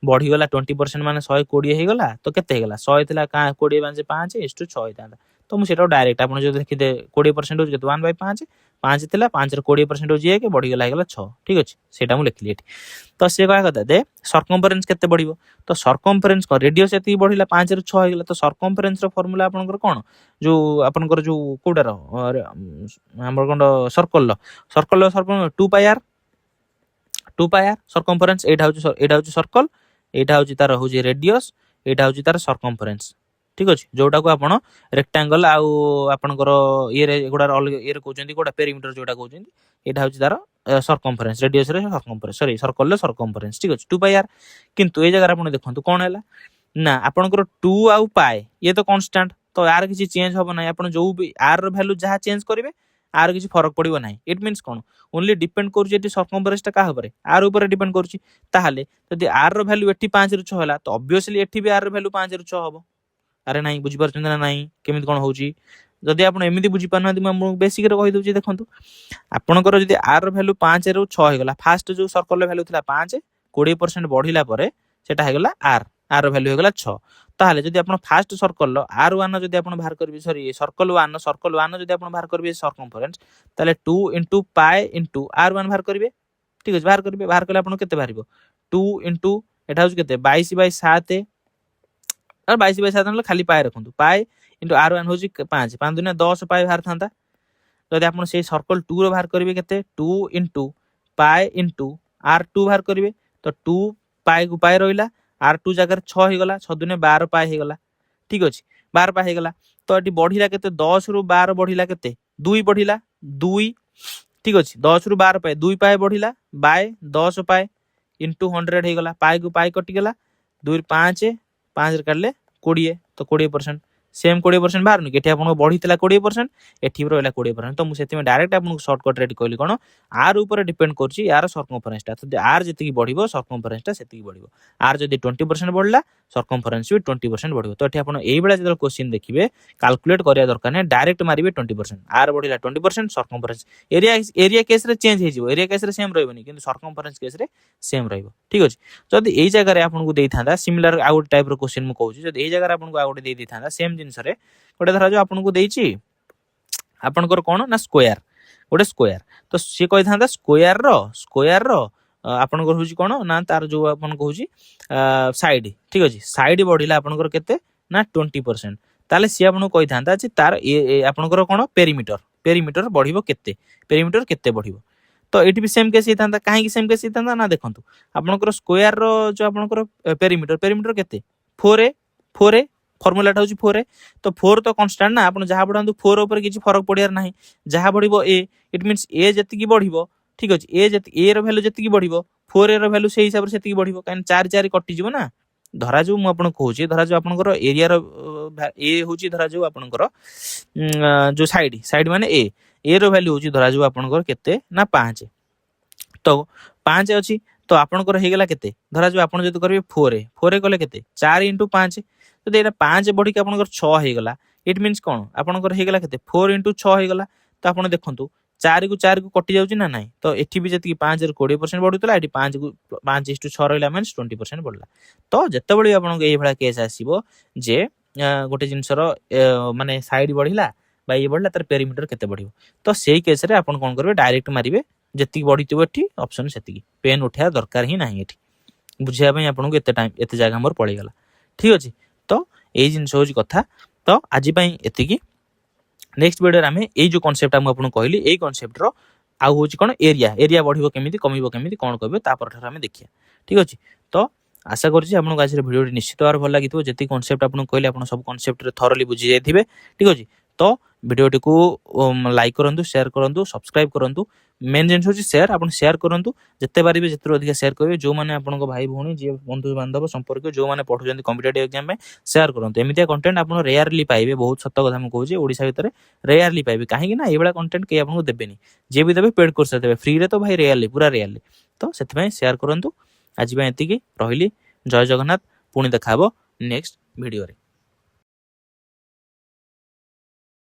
Speaker 1: बढ़ी गला 20% माने 120 हे गला तो केते हे गला 100 थिला का 20 माने 5:6 हेतांदा तो मु सेटा डायरेक्ट आपण जो देखि दे 20% हो केते 1/5 5 थिला 5 रे 20% हो जे के बढ़ी गला हे गला 6 ठीक अछि सेटा मु लिखली एठी तो से का कहता दे सर्कमफरेंस केते बढ़िबो तो सर्कमफरेंस को रेडियस एति बढ़िला 5 रे 6 हे गला तो सर्कमफरेंस रो फार्मूला आपनकर कोन जो आपनकर जो कोडा रो हमर कोन सर्कल रो सर्कल 2 पाई r सर्कमफरेंस एटा होची सर्कल एटा होची तार होची रेडियस एटा होची तार सर्कमफरेंस ठीक अछि जोटा को आपण रेक्टेंगल आउ आपनकर ये रे एगुडा ये रे कहउचंती कोडा पेरीमीटर जोटा कहउचंती एटा होची तार सर्कमफरेंस रेडियस रे सर्कमफरेंस सॉरी सर्कल रे सर्कमफरेंस ठीक अछि 2 पाई r किंतु ए जगह आपण देखंतु कोन हैला ना आपनकर 2 आउ पाई ये तो कांस्टेंट तो यार किछि चेंज होबो नै आपण जो भी r रो वैल्यू जहा चेंज करिवे आर किछि फरक पड़िबो नै it means cone only depend करछि एटी सर्कमफरेंस टा का होबरे आर ऊपर डिपेंड करछि ताहाले जदि आर रो वैल्यू एटी 5 रो 6 होला तो ऑब्वियसली एटी भी आर रो वैल्यू 5 रो 6 होबो अरे नाही बुझि परछन ना नाही केमित कोन होउछि जदि आपण एमिति बुझि पाना म बेसिक रे कहि दउछि देखंतु आपनकर जदि आर रो वैल्यू 5 रो 6 हे गला फास्ट जो सर्कल रो वैल्यू थिला 5 20% बढ़िला परे सेटा हे गला आर आर रो वैल्यू हे गला 6 ताहाले जदि आपण फास्ट सर्कल रो r1 जदि आपण बाहर करबी सॉरी सर्कल 1 जदि आपण बाहर करबी सर्कमफरेंस ताले 2 * पाई * r1 बाहर करबे ठीक अछि बाहर करबे बाहर करले आपण केते बाहरिबो 2 * एटा होछ केते 22/7 और 22/7 मतलब खाली पाई रखंतु पाई * r1 होछ 5 5 दुना 10 पाई बाहर थांता जदि आपण से सर्कल 2 रो बाहर करबे केते 2 * पाई * r2 बाहर करबे तो 2 पाई को पाई रहिला r2 जगह 6 हे गला 6 दुने 12 पाई हे गला ठीक अछि 12 पाई हे गला तो एटी बढ़िला केते 10 रु 12 बढ़िला केते 2 बढ़िला 2 ठीक अच्छे 10 रु 12 पाए 2 पाए बढ़ला बाय 10 पाए इंटू 100 हो गला पाए को पाए कटिगला 2 5 5 काटले 20 तो 20% सेम 20% बाहर कि आपको बढ़ी 20% एठी रहा 20% तो मुझे डायरेक्ट आपको सर्टकट रे कहली कौन आर ऊपर डिपेंड कर यार सर्कमफरेन्सटा तो आर जी बढ़ो सर्कमफरेन्सटा से बढ़ो आर जब 20% बढ़ला सर्कमफरेन्स भी 20% बढ़ो तो ये आपड़ा जो क्वेश्चन देखिए काल्कुलेट करा दरकार ना डायरेक्ट मारे 20% आर बढ़ला 20% सर्कमफरेन्स एरिया केस रे चेंज हो एरिया केस रे सेम रहबनी किंतु सर्कमफरेन्स केस रे सेम रहइबो ठीक अछि जदि एई जगह रे आपनको देई थांदा सिमिलर आउट टाइप रो क्वेश्चन मु कहूची जदि एई जगह रे आपनको आउट देई थांदा सेम जिंस रे गोटे धरा जो आपनको देइची आपनकर कोन ना स्क्वायर गोटे स्क्वायर तो सी कहि थांदा स्क्वायर रो आपनकर होची कोन ना तार जो आपन कहूची साइड ठीक अछि साइड बढ़िला आपनकर केते ना 20% ताले सी आपन कहि थांदा जे तार आपनकर कोन पेरीमीटर बढ़िबो केते पेरीमीटर केते बढ़िबो तो एटी भी सेम केस हितांता काहे कि सेम केस हितांता ना देखंतु आपनकर स्क्वायर रो जो आपनकर पेरीमीटर केते 4a फॉर्मूलाटा होची 4a तो 4 तो कांस्टेंट ना आपन जहा बढ़ांतु 4 ऊपर किछि फरक पड़ियार नाही जहा बढ़िबो a इट मींस a जति की बढ़िबो ठीक अछि a रो वैल्यू जति की बढ़िबो 4a रो वैल्यू से हिसाब से जति की बढ़िबो कान 4 4 कटि जिवो ना धरा जो मु आपन कहूची धरा जो आपनकर एरिया रो a होची धरा जो आपनकर जो साइड माने a रो वैल्यू होची धरा जो आपनकर केते ना 5 तो 5 अछि तो आपनकर हे गेला केते धरा जो आपन जति करबे 4a कले केते 4 * 5 तो एटा 5 बढ़ी के आपनकर 6 हे गेला इट मींस कोन आपनकर हे गेला केते 4 * 6 हे गेला तो आपन देखंतु 4 को कटि जाउची ना नाही तो एठी भी जति 5 रे 20% बढ़ुतला एठी 5:6 रहला माइनस 20% बढ़ला तो जते बळी आपन एई भला केस आसीबो जे गोटे जिंसर माने साइड बढ़िला बा ये बढ़ला तार पेरीमीटर केते बढ़िबो तो सेही केस रे आपन कोन करबे डायरेक्ट मारिबे जति बढ़ितबो एठी ऑप्शन सेति पेन उठा दरकार ही नाही एठी बुझिया पई आपन को एते टाइम एते जगह मोर पळी गेला ठीक अछि तो एई जिंस होची कथा तो आजि पई एतिकी नेक्स्ट वीडियो रे हमें एई जो कांसेप्ट हम आपन कहली एई कांसेप्ट रो आ होची कोन एरिया बढ़िबो केमिति कमिबो केमिति कोन कहबे तापर ठर हमें देखिया ठीक अछि तो आशा करछि आपन आज रे वीडियो निश्चित भार भल लागितो जति कांसेप्ट आपन कहली आपन सब कांसेप्ट रे थोरली बुझि जायथिबे ठीक अछि तो वीडियो को लाइक करंतु शेयर करंतु सब्सक्राइब करंतु मेन जिंस होची शेयर आपन शेयर करंतु जत्ते बारी जत्ते अधिक शेयर करिवे जो माने आपन को भाई भौणी जे बंधु बांधव संपर्क जो माने पढु जंती कॉम्पिटिटिव एग्जाम में शेयर करंतु एमितिया कंटेंट आपन रेयरली पाइबे बहुत सत्य कथा हम कहूची ओडिसा भितर रेयरली पाइबे काहे कि ना एबेला कंटेंट के आपन को देबेनी जे भी देबे पेड कोर्स देबे फ्री रे तो भाई रेयरली पूरा रेयरली तो सेति में शेयर करंतु आज बे एतिकी रहिली जय जगन्नाथ पुणी देखाबो नेक्स्ट वीडियो रे।